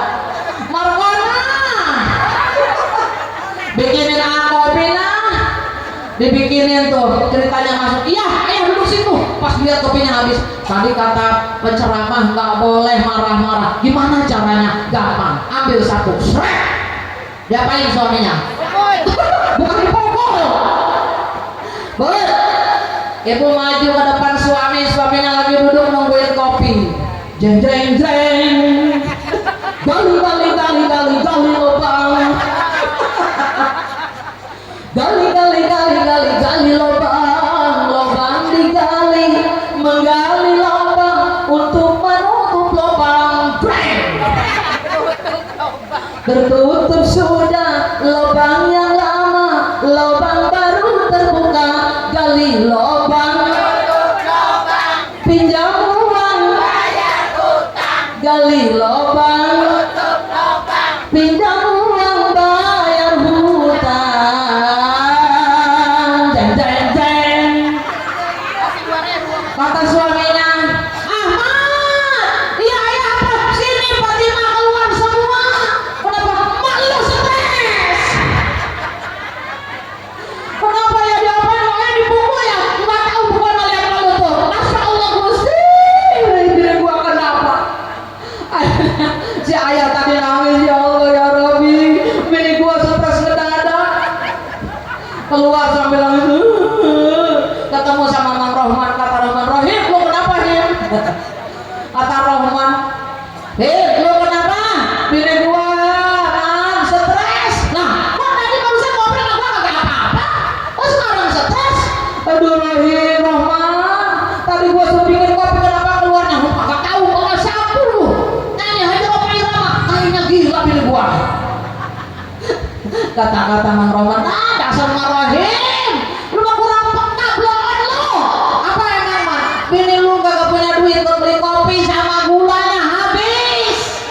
Bikinin kopi lah. Dibikinin tuh, ceritanya masuk. Iya, ayo duduk situ. Pas lihat kopinya habis. Tadi kata penceramah nggak boleh marah-marah. Gimana caranya? Gampang. Ambil satu, srek. Diapain suaminya? Bukan dipukul. Boleh. Ibu maju ke depan suaminya lagi duduk nungguin kopi. Jeng jeng jeng. Gali lubang. Gali lubang digali, menggali lubang untuk menutup lubang. Tertutup sudah lubang yang lama, lubang baru terbuka. Gali lubang, pinjam uang, gali lubang, pinjam uang, bayar hutang. Jeng jeng jeng. Kata suaminya, Ahmad, iya ayah apa? Sini Fatimah keluar semua. Kenapa? Mak lu stres. Kenapa ya diapain? Makanya dipukul ya? Nggak tahu bukan lihat kamu tuh. Masya Allah Gusti, diri gua kenapa? Akhirnya si ayah tadi nangis, ya Allah ya Rabbi, bini gua stres ngedadak. Keluar sambil nangis. Ketemu sama Mang Rohman, kata Rohman, Rohim, lu kenapa Him? Kata Rohman, lu kenapa? Bini gua stres. Nah, kok tadi barusan ngobrol apa kagak apa-apa? Oh sekarang stres? Aduh Rohman, tadi gua suruh bikin kopi kenapa keluarnya? Lu kagak tahu, kagak sapu lu. Nanya aja Bapak Irama, kayaknya gila bini gua. Kata-kata Mang Rohman, dasar Mang Rohim, lu mah kurang peka belakang lu. Apa emang man? Bini lu kagak punya duit buat beli kopi sama gulanya habis.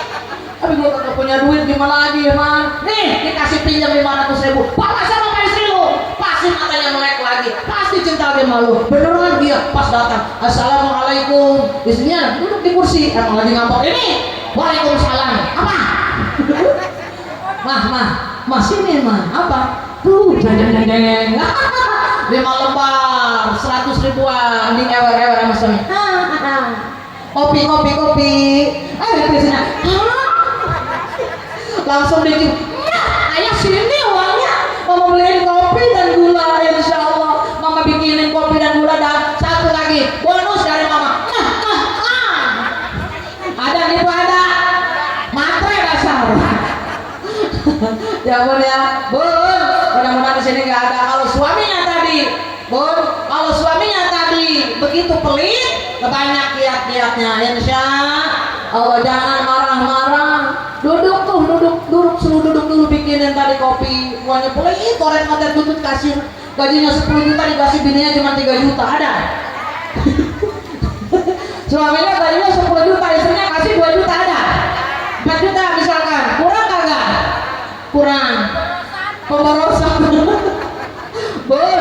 Tapi gua kagak punya duit gimana lagi man? Nih dikasih pinjam 500.000. Bawa sama istri lu, pasti matanya melek lagi, pasti cinta lagi sama lu. Beneran dia pas datang, Assalamualaikum. Istrinya duduk di kursi, emang lagi ngambek ini. Waalaikumsalam. Apa? Mah sini mah apa? Tuh jeng 5 lembar 100 ribuan di ewer-ewer sama suami. kopi. Biasanya, langsung dicium. Ayah sini uangnya, mama beliin kopi dan gula, insya Allah. Mama bikinin kopi dan gula dan satu lagi bonus dari mama. Ada gitu ada, matre dasar. Ya bun ya, bun. Mudah-mudahan di sini nggak ada. Kalau suaminya tadi, bun, kalau suaminya tadi begitu pelit, banyak kiat-kiatnya, insya Allah. Jangan marah-marah. Duduk suruh duduk dulu, bikinin tadi kopi. Uangnya pelit, korek mater tutut kasir. Gajinya 10 juta dikasih bininya cuma 3 juta, ada. Suaminya gajinya 10 juta, istrinya kasih 2 juta, ada. 4 juta misalkan, kurang kagak? Kurang. Pemborosan. Bun,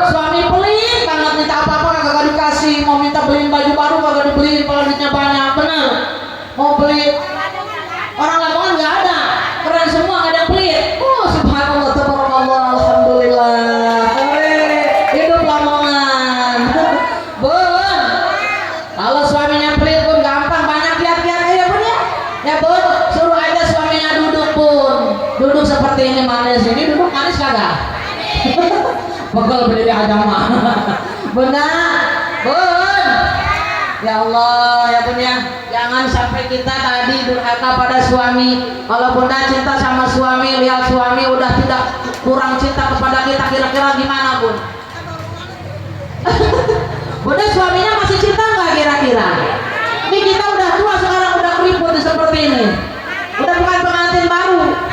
suami pelit banget, minta apa-apa kagak dikasih, mau minta beliin baju baru kagak dibeliin, kalau duitnya banyak, bener. Mau beli orang Lamongan nggak ada, keren semua, nggak ada yang pelit. Subhanallah, tabarakallah, alhamdulillah. Hidup Lamongan. Bun, kalau suaminya pelit pun gampang, banyak kiat-kiatnya ya bun ya. Ya bun, suruh aja suaminya duduk bun, duduk seperti ini manis, ini duduk manis kagak? Pegel berdiri agama. Benar, bun. Ya Allah, ya bun ya, jangan sampai kita tadi durhaka pada suami. Kalau bunda cinta sama suami, lihat suami udah tidak kurang cinta kepada kita, kira-kira gimana bun? Bunda suaminya masih cinta nggak kira-kira? Ini kita udah tua sekarang, udah keriput seperti ini, udah bukan pengantin baru,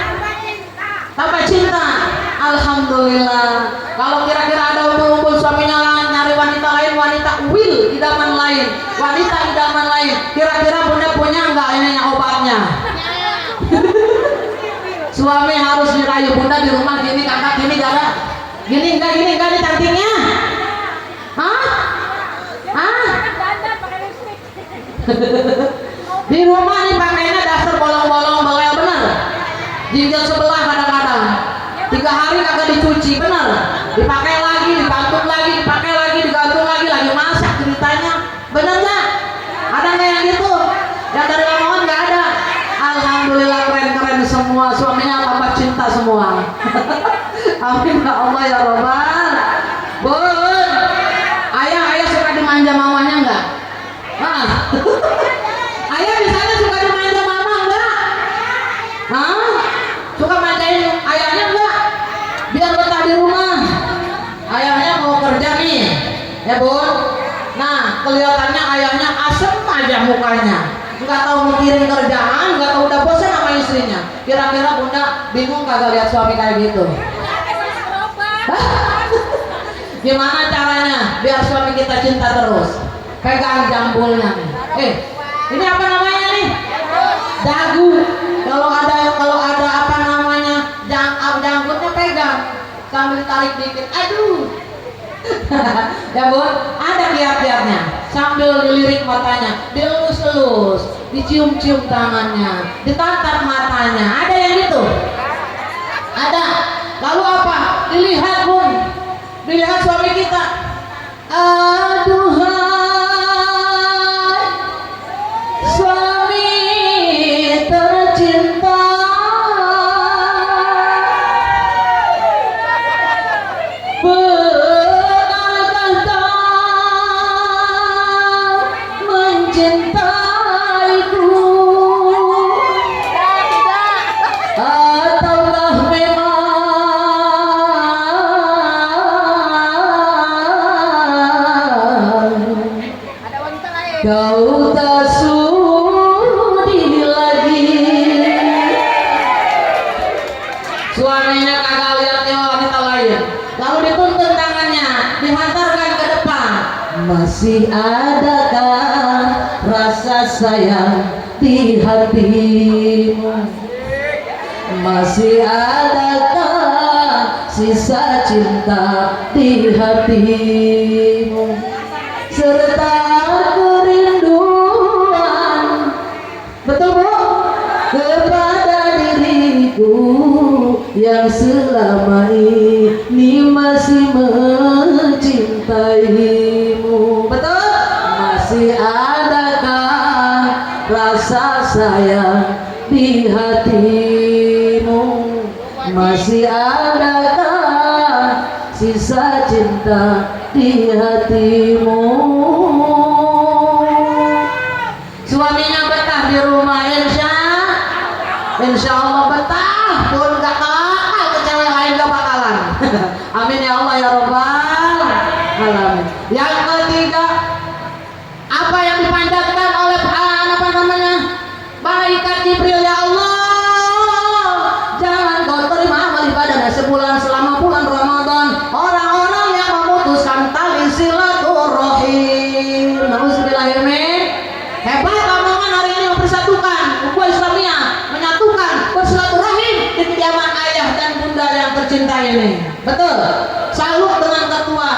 tambah cinta. Alhamdulillah. Kalau kira-kira ada umpul-umpul suaminya nyari wanita lain, wanita idaman lain, wanita idaman lain, kira-kira bunda punya nggak ini obatnya? Suami harus dirayu, bunda di rumah gini kakak gini gak ada, gini enggak nih cantiknya? Di rumah nih pakainya dasar bolong-bolong bawel, bener. Jinjal sebelah kadang-kadang 3 hari kagak dicuci, bener. Dipakai lagi, digantung lagi, dipakai lagi, digantung lagi masak ceritanya, bener nggak? Ada nggak yang gitu? Yang dari Lamongan nggak ada. Alhamdulillah, keren-keren semua, suaminya tambah cinta semua. Amin ya Allah ya Rabbal. Bun, ayah suka dimanja mamanya nggak? Ayah misalnya suka dimanja mama nggak? Suka manjain ayahnya nggak? Biar betah di rumah. Ayahnya mau kerja nih, ya bun. Nah, kelihatannya ayahnya asem aja mukanya, nggak tahu mikirin kerjaan, nggak tahu udah bosan sama istrinya. Kira-kira bunda bingung kagak lihat suami kayak gitu? Gimana caranya biar suami kita cinta terus? Pegang jambulnya nih. Ini apa namanya nih? Dagu. Kalau ada apa namanya janggutnya pegang sambil tarik dikit. Aduh. Ya bun, ada kiat-kiatnya. Sambil dilirik matanya, dielus-elus, dicium-cium tangannya, ditatap matanya. Ada yang gitu? Ada. Lalu apa? Dilihat bun, dilihat suami kita. Aduhai suami tercinta, benarkah kau mencintaiku, ataukah memang kau tak sudi lagi? Suaminya kagak lihatnya wanita lain, lalu dituntun tangannya, dihantarkan ke depan. Masih adakah rasa sayang di hatimu? Masih adakah sisa cinta di hatimu? Serta kerinduan, betul bu, kepada diriku yang selama ini masih mencintaimu. Betul? Masih ada sayang di hatimu? Masih adakah sisa cinta di hatimu? Suaminya betah di rumah, insya Allah betah. Pun kakak ke cewek lain gak bakalan. Amin ya Allah ya Rabbal alamin. Yang ketiga, apa yang dipanjatkan oleh apa namanya, malaikat Jibril, ya Allah, jangan kau terima amal ibadah sebulan selama bulan Ramadan orang-orang yang memutuskan tali silaturahim. Nauzubillahimin. Hebat omongan hari ini mempersatukan ukhuwah Islamiyah, menyatukan bersilaturahim di kediaman ayah dan bunda yang tercinta ini. Betul. Salut dengan ketua,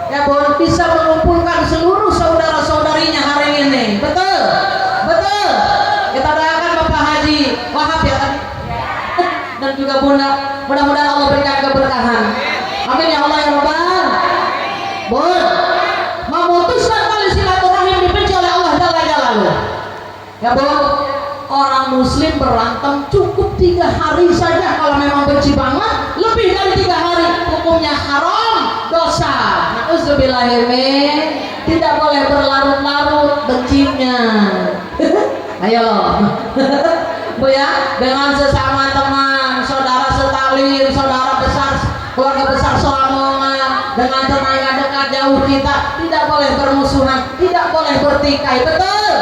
ya Bun, bisa mengumpulkan seluruh saudara-saudarinya hari ini. Betul, betul. Kita doakan Bapak Haji Wahab ya kan, dan juga Bunda, mudah-mudahan Allah berikan keberkahan. Amin ya Allah ya Rabbal. Bun, memutuskan tali silaturahim dibenci oleh Allah Jalla Jalaluhu. Ya Bun, orang muslim berantem cukup 3 hari saja. Kalau memang benci banget, lebih dari 3 hari hukumnya haram, dosa. Nauzubillahimin. Tidak boleh berlarut-larut bencinya. Ayo Bu ya, dengan sesama teman, saudara setalim, saudara besar, keluarga besar Solamongan, dengan tenaga dekat jauh kita, tidak boleh bermusuhan, tidak boleh bertikai. Betul.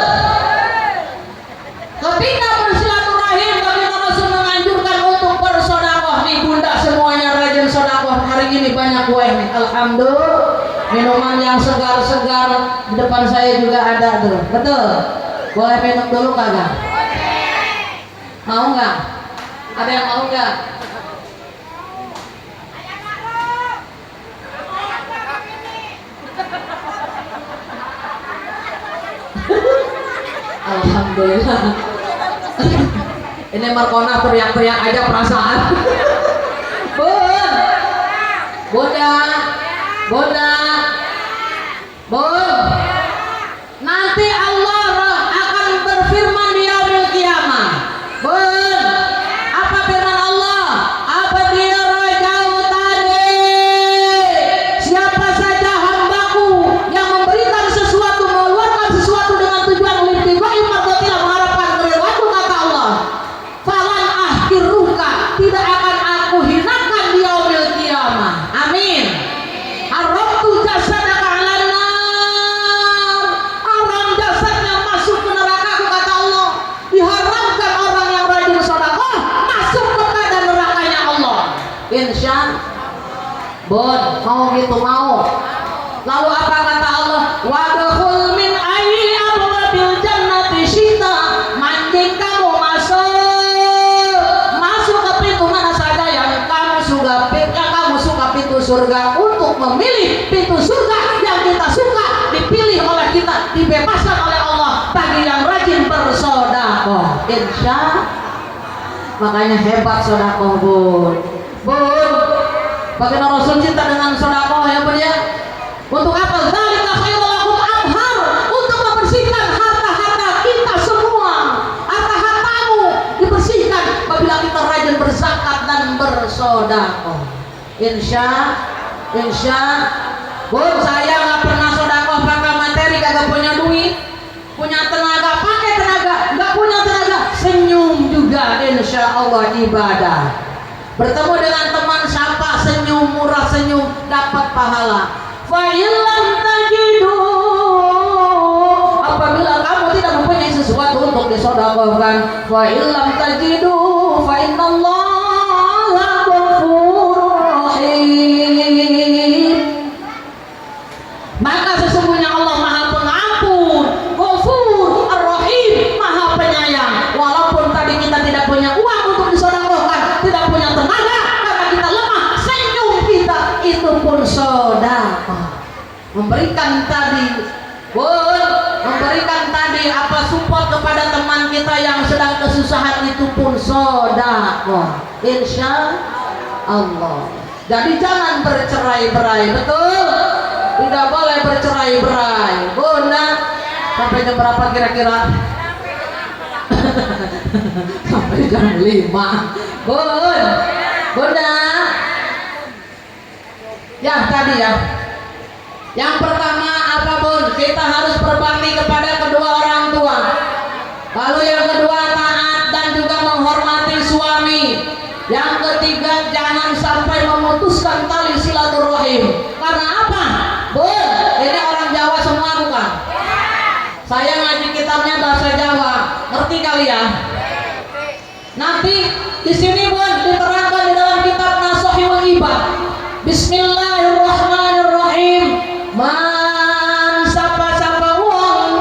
Ketika bersilaturahim, Baginda Rasul menganjurkan untuk bersedekah. Nih bunda semuanya rajin sedekah. Hari ini banyak kue nih, alhamdulillah. Minuman yang segar-segar di depan saya juga ada tuh. Betul. Boleh minum dulu kagak? Mau nggak? Ada yang mau nggak? Alhamdulillah. Ini Markona teriak-teriak aja perasaan. Bun, Bunda, Bunda, Bun. Nanti Allah akan berfirman di yaumil qiyamah. Bun, apa firman Allah? Apa dia rojau tadi? Siapa saja hambaku yang memberikan sesuatu, mengeluarkan sesuatu dengan tujuan libtighai mardatillah, mengharapkan keridhaanku, kata Allah, falan ahkiruka, tidak akan aku hinakan di yaumil qiyamah. Amin. Arabtu jasadaka 'alan nar, haram jasadnya masuk ke neraka, kata Allah. Diharamkan orang yang rajin sedekah masuk kepada nerakanya Allah. Insya Bun, mau gitu mau. Lalu apa kata Allah? Wadkhul min ayyi abwabil jannati syita, manjing kamu masuk ke pintu mana saja yang kamu suka pintu surga, untuk memilih pintu surga yang kita suka, dipilih oleh kita, dibebaskan oleh Allah bagi yang rajin bersedekah. Insya. Makanya hebat sedekah, Bun. Bun, Baginda Rasul cinta dengan sedekah ya Bun ya. Untuk apa? Dzalika khairul lakum athhar, untuk membersihkan harta-harta kita semua. Harta-hartamu dibersihkan apabila kita rajin berzakat dan bersedekah. Insya Bun, saya nggak pernah sedekah pakai materi, kagak punya duit, punya tenaga pakai tenaga, nggak punya tenaga senyum juga, insya Allah ibadah. Bertemu dengan teman sapa, senyum, murah senyum, dapat pahala. Fa'ilam tajidu, apabila kamu tidak mempunyai sesuatu untuk disedekahkan, fa'ilam tajidu fa innallaha ghafurur rahim, maka sesungguhnya Allah Maha Pengampun, Ghafur Ar-Rahim, Maha Penyayang. Walaupun tadi kita tidak punya uang untuk disedekahkan, tidak punya tenaga karena kita lemah, senyum kita itu pun sedekah. Memberikan tadi, Bun, memberikan tadi apa support kepada teman kita yang sedang kesusahan, itu pun sedekah. Insya Allah. Jadi jangan bercerai-berai, betul? Tidak boleh bercerai-berai. Bunda, sampai jam berapa kira-kira? sampai jam 5. Bun, bunda. Yang tadi ya. Yang pertama apa bun? Kita harus berbakti kepada kedua orang tua. Lalu yang kedua taat dan juga menghormati suami. Yang ketiga jangan sampai memutuskan tali silaturahim. Karena apa? Bun, ini orang Jawa semua bukan? Saya ngaji kitabnya bahasa Jawa. Ngerti kali ya? Nanti di sini bun diterangkan di dalam kitab Nasuhul Ibad. Bismillahirrahmanirrahim. Man sapa-sapa uang.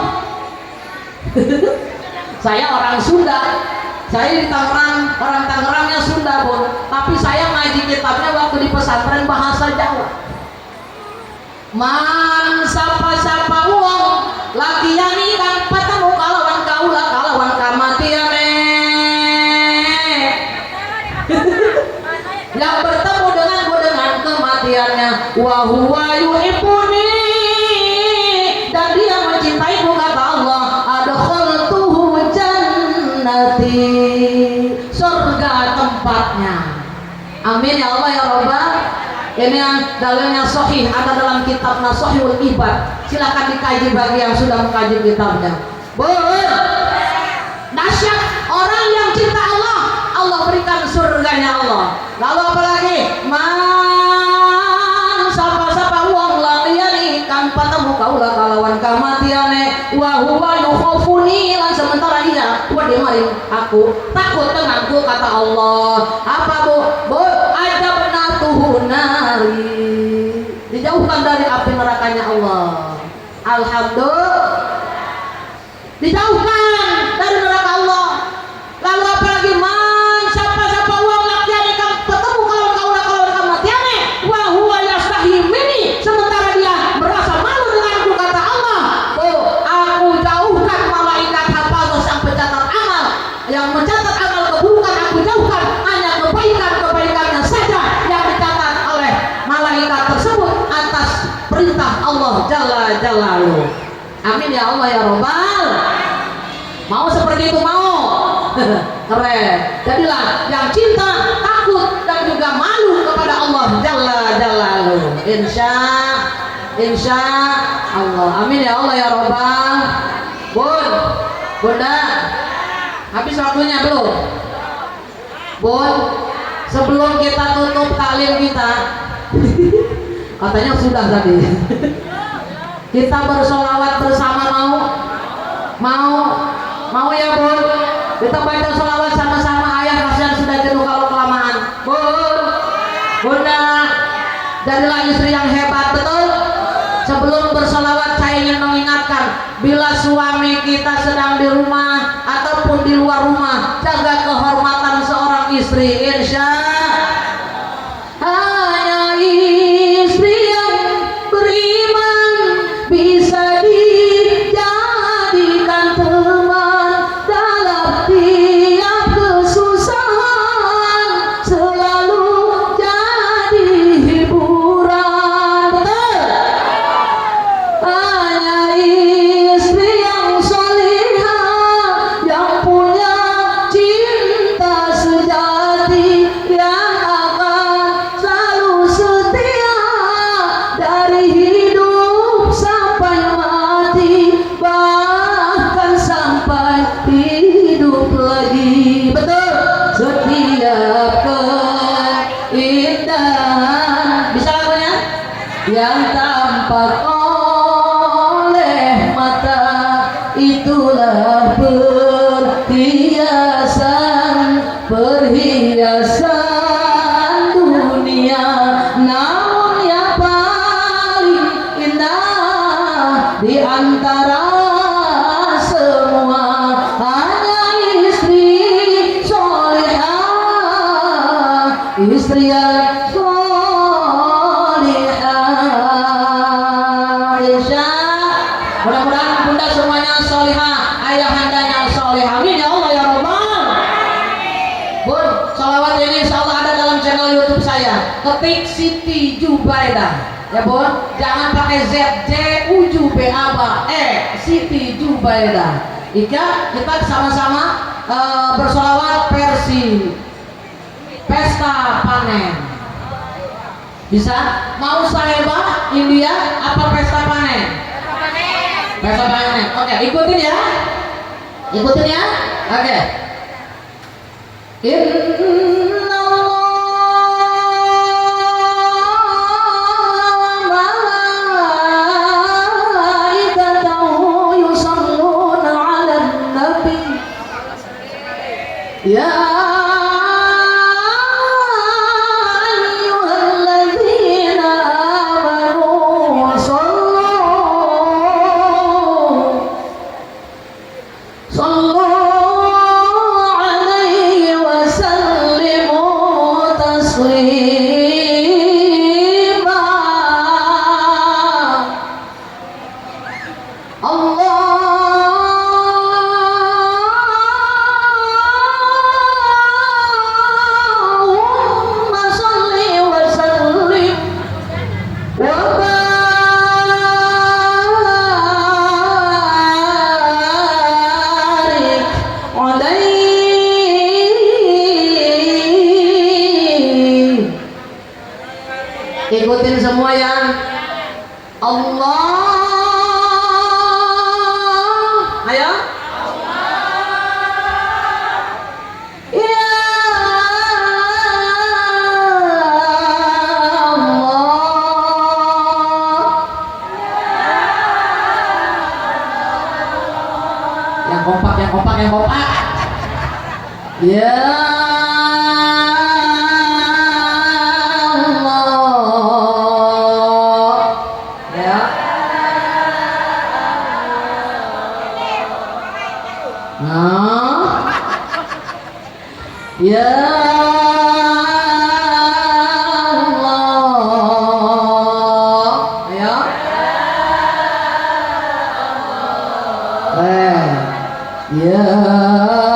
Saya orang Sunda. Saya di Tangerang, orang Tangerangnya Sunda bun. Tapi saya ngaji kitabnya waktu di pesantren bahasa Jawa. Man sapa-sapa uang. Lakiani kan patanu kalawan kaula kalawan kamatiane. Yang bertemu dengan kematiannya. Wa huwa yuhibbuni, dan dia mencintaiku kata Allah. Adkhaltuhu jannati, surga tempatnya. Amin ya Allah ya Rabbal. Ini yang dalilnya sahih ada dalam kitab Nasuhul Ibad. Silakan dikaji bagi yang sudah mengkaji kitabnya. Dahsyat orang yang cinta Allah, Allah berikan surganya Allah. Lalu apa lagi? Man sapa-sapa uang latiyani kan patamu kaula kalawan kamatiane wa huwa yukhafuni, lan sementara dia wadi maring aku takut denganku kata Allah. Apa bu? Bu ajabna tuhunari, dijauhkan dari api nerakanya Allah. Alhamdulillah, dijauhkan dari neraka Allah. Lalu apalagi man siapa uang lakiani kamu ketemu kalau kematiannya wa huwa yastahi minni, sementara dia merasa malu denganku kata Allah. Oh, aku jauhkan malaikat hafaz yang pencatat amal, yang mencatat amal keburukan aku jauhkan, hanya kebaikannya saja yang dicatat oleh malaikat tersebut atas perintah Allah Jalla Jalaluhu. Amin ya Allah ya Rabbal. Mau seperti itu mau? Keren. Jadilah yang cinta, takut dan juga malu kepada Allah Jalla Jalaluhu. Insya Allah. Amin ya Allah ya Rabbal. Bun, bunda, habis waktunya belum? Bun, sebelum kita tutup taklim kita, katanya sudah tadi. Kita bersolawat bersama mau ya bun. Kita baca solawat sama-sama. Ayah kasihan sudah jenuh kalau kelamaan. Bunda, jadilah istri yang hebat, betul. Sebelum bersolawat saya ingin mengingatkan, bila suami kita sedang di rumah ataupun di luar rumah, jaga kehormatan seorang istri. Insya hanya istri yang beriman bisa dijadikan teman dalam tiap kesusahan, selalu jadi hiburan. Betul? Hanya istri yang solihah, yang punya cinta sejati, yang akan selalu setia dari hidup sampai mati, bahkan sampai hidup lagi. Betul? Setiap keindahan, bisa lagunya? Yang tampak oleh mata, itulah perhiasan dunia. Namun yang paling indah di antara semua hanya istri solehah, istri yang solehah. Insya mudah-mudahan bunda semuanya solehah, ayah handanya solehah. Amin ya Allah ya Rabbal. Bun, salawat ini insya Allah ada dalam channel YouTube saya. Ketik Siti Jubaidah, ya bun. Jangan pakai Z, J U J B A B A, Siti Jubaidah. Ika, kita sama-sama bersolawat versi pesta panen. Bisa? Mau Saeba India apa pesta panen? Pesta panen. Oke, ikutin ya. Ikutin ya. Oke. Ya ayyuhalladzina amanu sallu alaihi wa sallimu taslima. Allahumma salli wa sallim wa barik alaihi. Ikutin semua ya. Allah. Ayo. Ya Allah. Yang kompak, yang kompak, yang kompak. Ya Allah. Ya. Nah. Ya Allah. Ya. Ya Allah.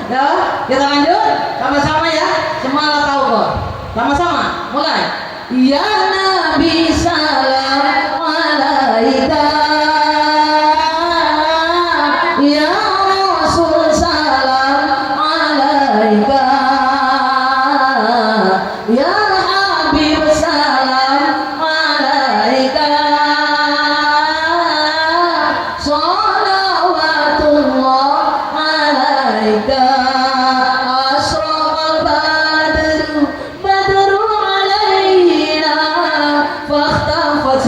Ya, kita lanjut sama-sama ya. Semua tahu kok. Sama-sama, mulai. Ya Nabi salam alaika. Ya Rasul salam alaika. Ya Habib salam alaika. Salawatullah alaika. Asraqal badru alaina fahtafat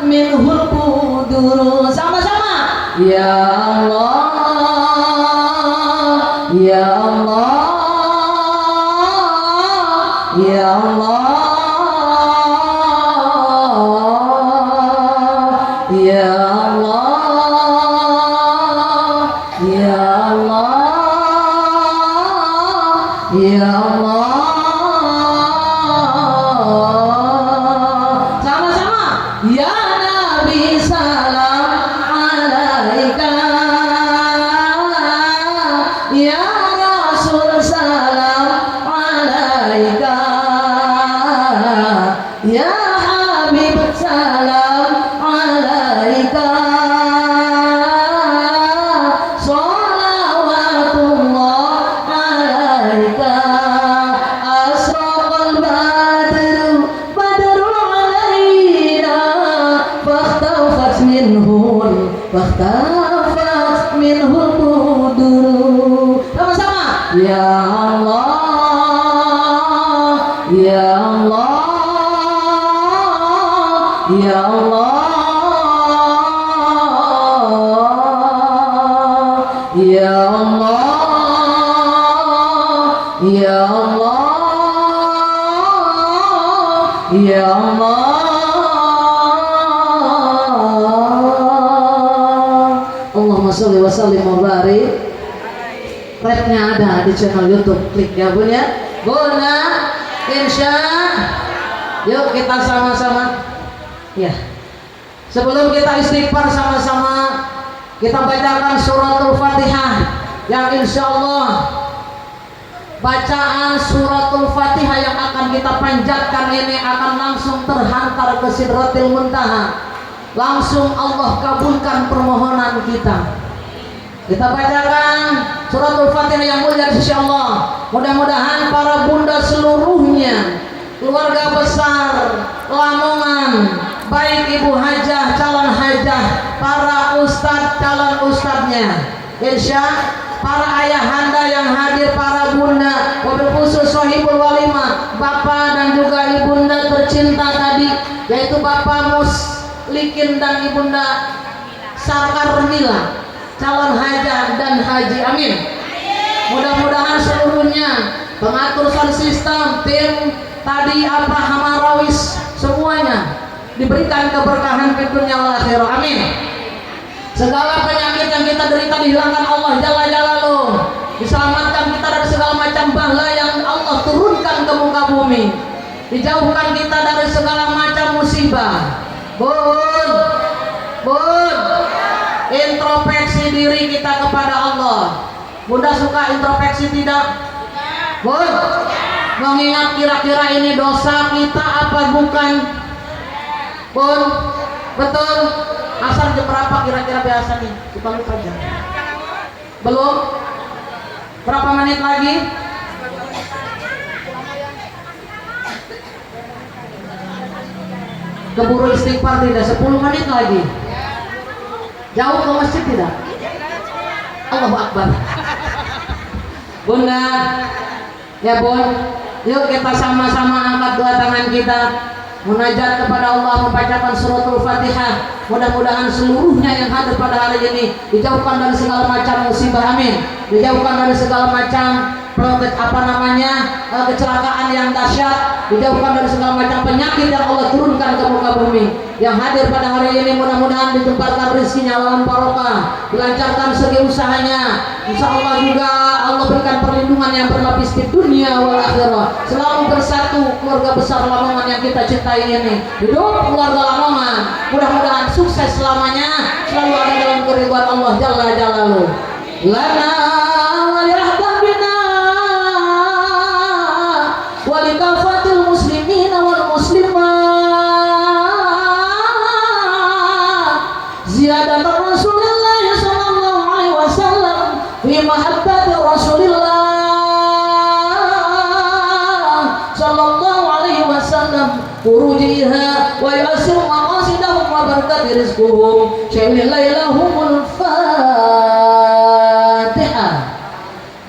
minhul quduru. Sama-sama. Ya Allah, ya Allah, ya Allah, ya Allah, ya Allah, ya Allah. Sama-sama. Ya Nabi salam alaika. Ya Rasul salam alaika. Ya Habib salam alaika. Salawatullah alaika. Asraqal badru alaina fahtafat minhul quduru. Sama-sama. Ya Allah, ya Allah, ya Allah, ya Allah, ya Allah, ya Allah. Allahumma sholli wa sallim wa barik. Rapnya ada di channel YouTube, klik ya Bun ya. Bun ya, insya. Yuk kita sama-sama Ya. Sebelum kita istighfar sama-sama, kita bacakan suratul Fatihah yang insya Allah bacaan suratul Fatihah yang akan kita panjatkan ini akan langsung terhantar ke Sidratil Muntaha. Langsung Allah kabulkan permohonan kita. Kita bacakan suratul Fatihah yang mulia di sisi Allah. Mudah-mudahan para bunda seluruhnya, keluarga besar Lamongan, baik ibu hajah, calon hajah, para ustadz, calon ustadznya, insya para ayahanda yang hadir, para bunda, wabil khusus sahibul walimah, bapak dan juga ibunda tercinta tadi, yaitu Bapak Muslikin dan ibunda Sakarmila, calon hajah dan haji, amin. Mudah-mudahan seluruhnya, pengatur sound system, tim tadi apa Hamarawis, semuanya diberikan keberkahan di dunia wal akhirah, amin. Segala penyakit yang kita derita dihilangkan Allah Jalla Jalaluh, diselamatkan kita dari segala macam bala yang Allah turunkan ke muka bumi, dijauhkan kita dari segala macam musibah. Bun, introspeksi diri kita kepada Allah. Bunda suka introspeksi tidak? Bun, mengingat kira-kira ini dosa kita apa bukan? Bun, betul. Asar jam berapa kira-kira biasa nih? Kita lupa aja. Belum? Berapa menit lagi? Keburu istighfar tidak? 10 menit lagi. Jauh ke masjid tidak? Allahu Akbar. Bunda, ya Bun, yuk kita sama-sama angkat dua tangan kita, munajat kepada Allah, membacakan suratul Fatihah. Mudah-mudahan seluruhnya yang hadir pada hari ini dijauhkan dari segala macam musibah, amin. Dijauhkan dari segala macam kecelakaan yang dahsyat, dijauhkan dari segala macam penyakit yang Allah turunkan ke muka bumi. Yang hadir pada hari ini mudah-mudahan ditempatkan rezekinya dalam barokah, dilancarkan segi usahanya. Insya Allah juga Allah berikan perlindungan yang berlapis di dunia wal akhirah. Selalu bersatu keluarga besar Lamongan yang kita cintai ini. Hidup keluarga Lamongan, mudah-mudahan sukses selamanya, selalu ada dalam keridhaan Allah Jalla Jalaluh. Lana wa li ahbabina wa li kafatil muslimin wal muslimat ziyadat Rasulullah sallallahu alaihi wasallam fi mahabbati Rasulillah sallallahu alaihi wasallam furujiha wa yasir maqasidahum wa barakati rizquhum syai'il lailahumul Fatihah.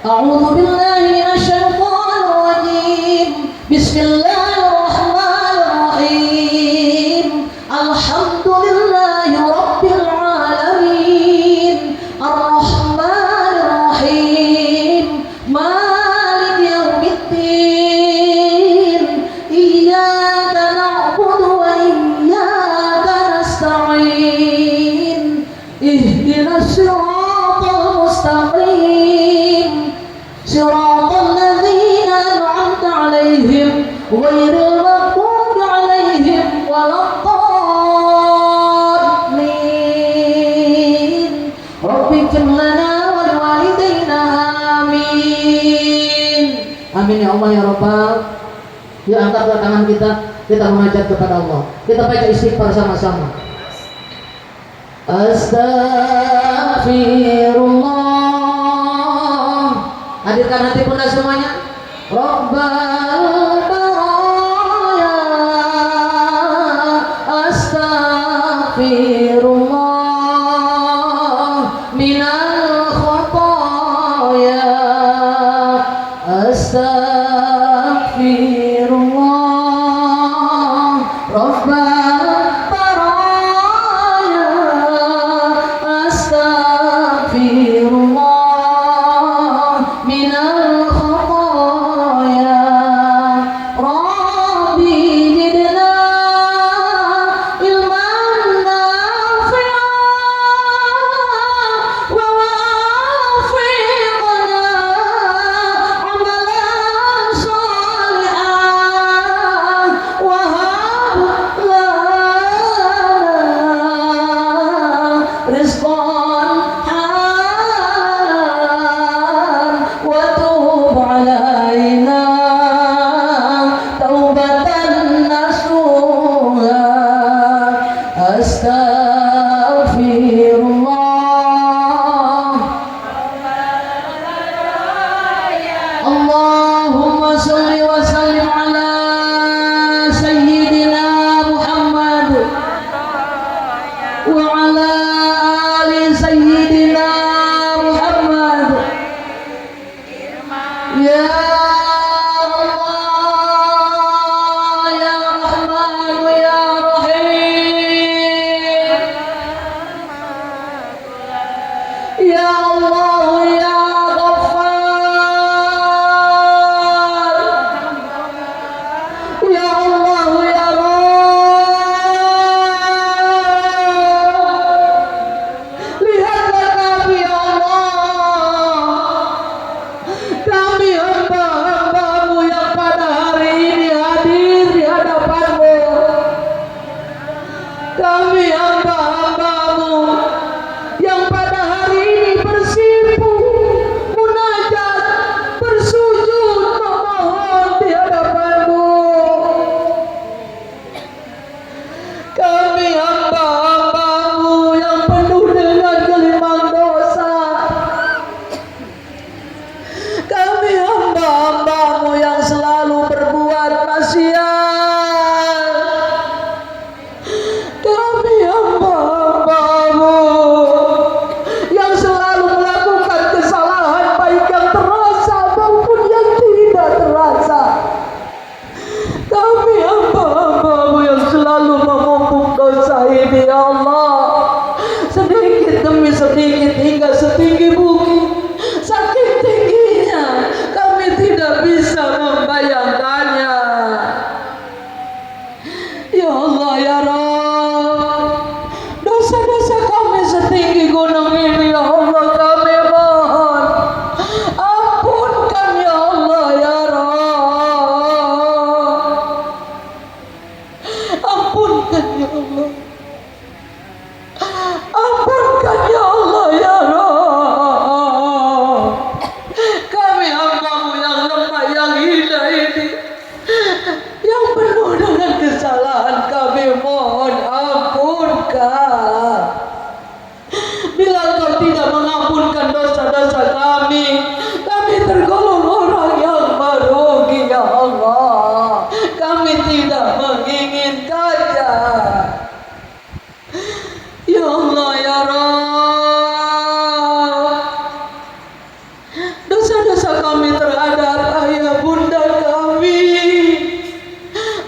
A'udzu billahi minasyaitonir rajim. Bismillahirrahmanirrahim. Alhamdulillahi rabbil alamin. Arrahmanir rahim. Maliki yaumiddin. Iyyaka na'budu wa iyyaka nasta'in. Ihdinas siratal mustaqim. Siratal ladzina an'amta 'alaihim ghairil maghdubi 'alaihim waladdallin. Rabbighfir lana wa liwalidayna amin. Amin ya Allah ya Rabbal. Yuk angkat dua tangan kita munajat kepada Allah. Kita baca istighfar sama-sama. Astaghfirullah. Hadirkan hati bunda semuanya. Rabbal baraya. Astaghfirullah minal khataya. Astaghfirullah Rabbal baraya. Astaghfirullah minal khataya. Ya Allah ya Ghaffar, ya Allah ya Rabb, lihatlah kami ya Allah, kami hamba-hambamu yang pada hari ini hadir di hadapanmu. Kami hamba-hambamu yang pada hari ini bersimpu, munajat, bersujud, memohon di hadapanmu. Kami hamba-hambamu yang penuh dengan gelimang dosa. Kami hamba-hambamu yang selalu berbuat maksiat. Kami hamba-hambamu yang selalu melakukan kesalahan baik yang terasa maupun yang tidak terasa. Kami hamba-hambamu yang selalu memumpuk dosa ini ya Allah, sedikit demi sedikit hingga setinggi bukit. Saking tingginya kami tidak bisa membayangkannya. Ya Allah ya Rabb, dosa-dosa kami setinggi gunung ini ya Allah, kami mohon ampunkan ya Allah ya Rabb, ampunkan ya Allah, ampunkan ya Allah ya Rabb. Kami hambamu yang lemah, yang hina ini, yang penuh dengan kesalahan, kami mohon ampunkan. Bila Engkau tidak mengampunkan dosa-dosa kami, kami tergolong orang yang merugi ya Allah. Kami tidak menginginkannya. Ya Allah ya Rabb, dosa-dosa kami terhadap ayah bunda kami,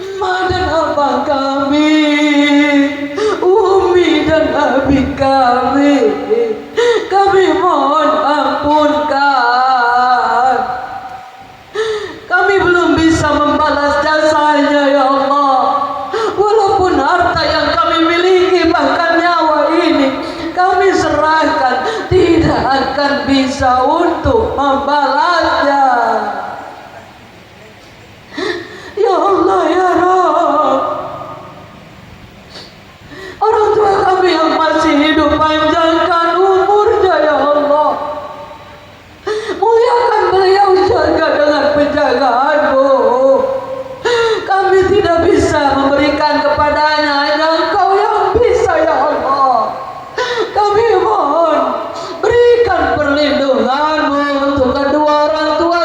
emak dan abang kami, umi dan abi kami, kami mohon ampunkan. Kami belum bisa membalas jasanya ya Allah, walaupun harta yang kami miliki bahkan nyawa ini kami serahkan, tidak akan bisa untuk membalasnya. Ya Allah ya Rabb, orang tua kami yang masih hidup, panjangkan umurnya ya Allah, muliakan beliau, jaga dengan penjagaanmu. Kami tidak bisa memberikan kepadanya, hanya Engkau yang bisa ya Allah. Kami mohon berikan perlindunganmu untuk kedua orang tua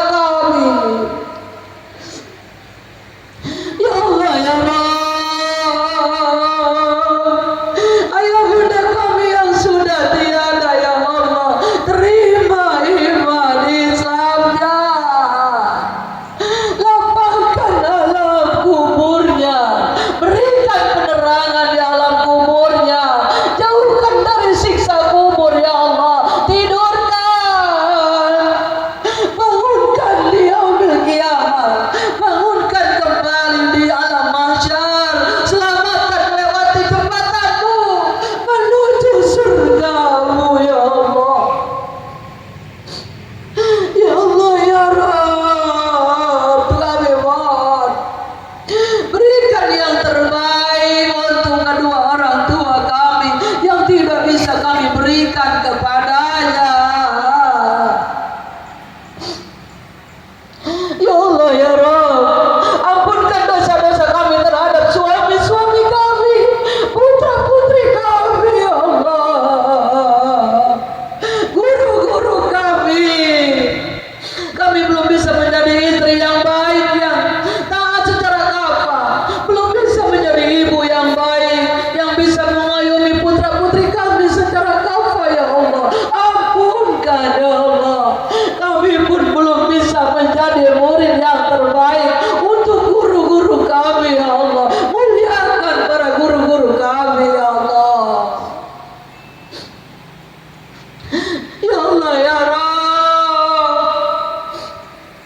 Allah ya Rabb,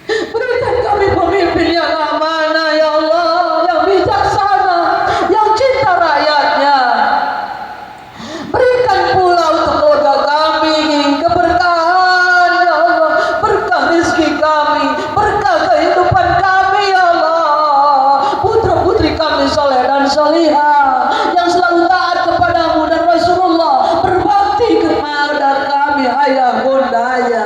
berikan kami pemimpin yang amanah ya Allah, yang bijaksana, yang cinta rakyatnya. Berikan pula untuk keluarga kami keberkahan ya Allah, berkah rezeki kami, berkah kehidupan kami ya Allah. Putra putri kami soleh dan solihah yang selalu taat kepadamu dan Rasulullah, berbakti kepada kami ayah bundanya.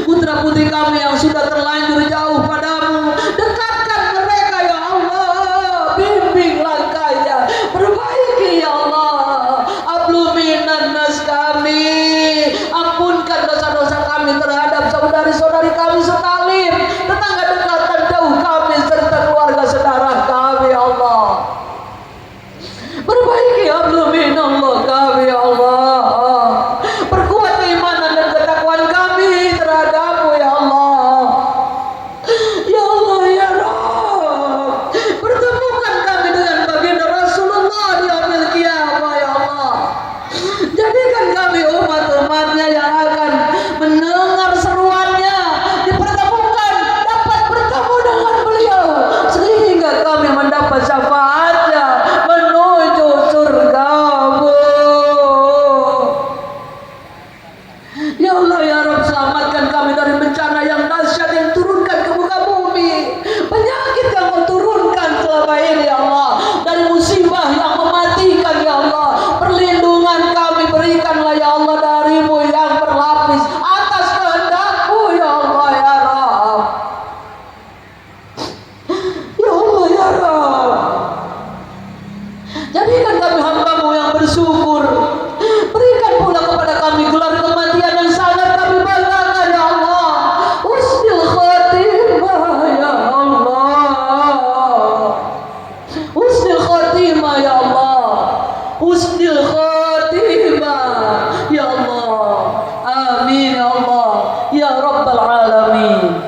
Putra putri kami yang sudah terlanjur jauh padamu, dekatkan mereka ya Allah, bimbing langkahnya, perbaiki ya Allah. Ablu minan nas kami, ampunkan dosa-dosa kami terhadap saudari-saudari kami setalim, tetangga dekat dan jauh kami, serta keluarga saudara kami ya Allah. Perbaiki ablu minallah kami ya Allah, perkuat keimanan dan ketakwaan kami terhadapmu ya Allah. Ya Allah ya Rabb, pertemukan kami dengan baginda Rasulullah di yaumil qiyamah ya Allah. Jadikan kami umat-umatnya yang akan mendengar seruannya, dipertemukan, dapat bertemu dengan beliau, sehingga kami mendapat syafaatnya menuju surgamu. Ya Allah ya Rabb, selamatkan kami dari bencana yang dahsyat yang turunkan ke muka bumi, penyakit yang kau turunkan selama ini ya Allah, dari musibah yang mematikan ya Allah. Perlindungan kami berikanlah ya Allah darimu yang berlapis atas kehendakmu ya Allah ya Rabb. Ya Allah ya Rabb, jadikan kami hambamu yang bersyukur. Berikan pula kepada kami gelar kematian yang sangat kami banggakan ya Allah. Husnul khatimah ya Allah, husnul khatimah ya Allah, husnul khatimah ya Allah. Amin ya Allah ya Rabbal alamin.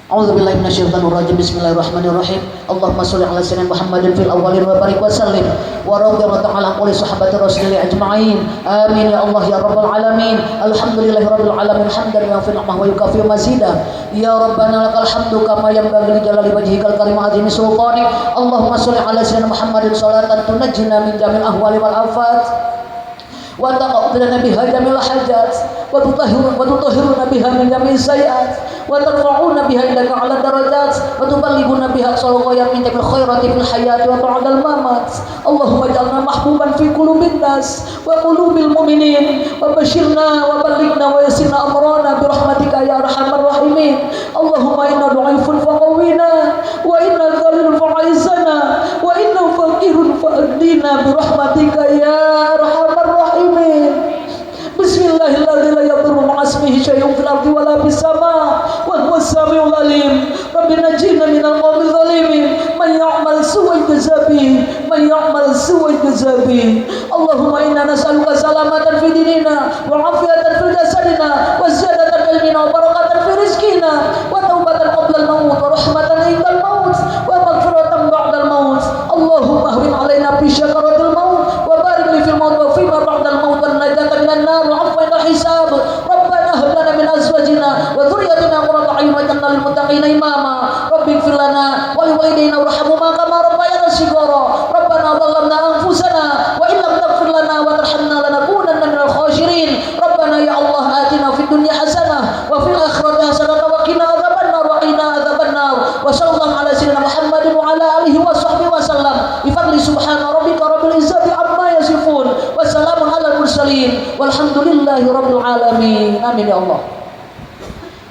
A'udzubillahi minasyaitonir rajim. Bismillahirrahmanirrahim. Allahumma shalli ala sayyidina Muhammadin fil awwalin wa barik wa sallim wa radhiyallahu ta'ala an kulli sahabati rasulillah ajma'in. Amin ya Allah ya rabbal alamin. Alhamdulillahi rabbil alamin hamdan yuwafi ni'amahu wa yukafi mazidah. Ya rabbana lakal hamdu kama yanbaghi li jalali wajhikal karim azimi sultani. Allahumma shalli ala sayyidina Muhammadin salatan tunajjina min jamil ahwali wal afat wa taqabbal biha jamil hajat wa tutahhiruna biha min jamil sayiat wa tarfa'una biha indaka 'ala darajat wa tuballighuna biha aqsal ghayat min jamil khairati fil hayati wa ba'dal mamat. Allahumma ij'alna mahbuban fi qulubin nas wa qulubil mu'minin wa basyirna wa ballighna wa yassirna amrana bi rahmatika ya arhamar rahimin. Allahumma inna du'aifun faqawwina wa inna dhalilun fa'izana wa inna faqirun fa'adina bi rahmatika ya arhamar rahimin. Bismillahirrahmanirrahim. La yadurru ma'asmihi syai'un fil ardi wa la fis sama' wa huwas samiul alim. Rabbi najina minal qawmi zalimin. Man ya'mal su'an jazabi, man ya'mal su'an jazabi. Allahumma inna nas'aluka salamatan fi dinina wa 'afiyatan fil jasadina wa ziyadatan ilmina wa barakatan fi rizqina wa taubatan qabla al-maut wa rahmatan indal maut wa maghfiratan ba'dal maut. Allahumma ahwin 'alaina fi syakaratil maut wa barik li fil maut wa fi ma ba'dal maut wa najatan minan nar wa 'afwan hisab. Rabbana hab lana min azwajina wa dhurriyyatina qurrata a'yun waj'alna lil muttaqina imama. Rabbi ighfir lana wa li walidayna warhamhuma kama rabbayana shighara. Rabbana dhallamna anfusana wa in lam taghfir lana wa tarhamna lanakunanna minal khasirin. Rabbana ya Allah atina fid dunya hasanah wa fil akhirati hasanah wa qina adzabannar wa qina adzabannar. Wa sallallahu ala sayyidina Muhammadin wa ala alihi wa sahbihi wa sallam. Bi fadli subhana rabbika rabbil izzati amma yasifun wa salamun alal mursalin walhamdulillahi rabbil alamin. Amin ya Allah.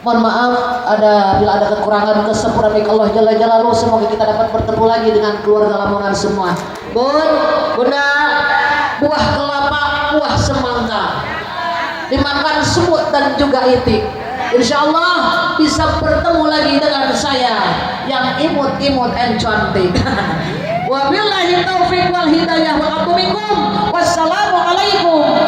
Mohon maaf bila ada kekurangan kesempurnaan baik Allah Jalla Jalaluhu. Semoga kita dapat bertemu lagi dengan keluarga Lamongan semua. Bun, Bunda, buah kelapa, buah semangka, dimakan semut dan juga itik. Insya Allah bisa bertemu lagi dengan saya yang imut-imut dan cantik. Wabillahi taufiq wal hidayah wa atumikum. Wassalamualaikum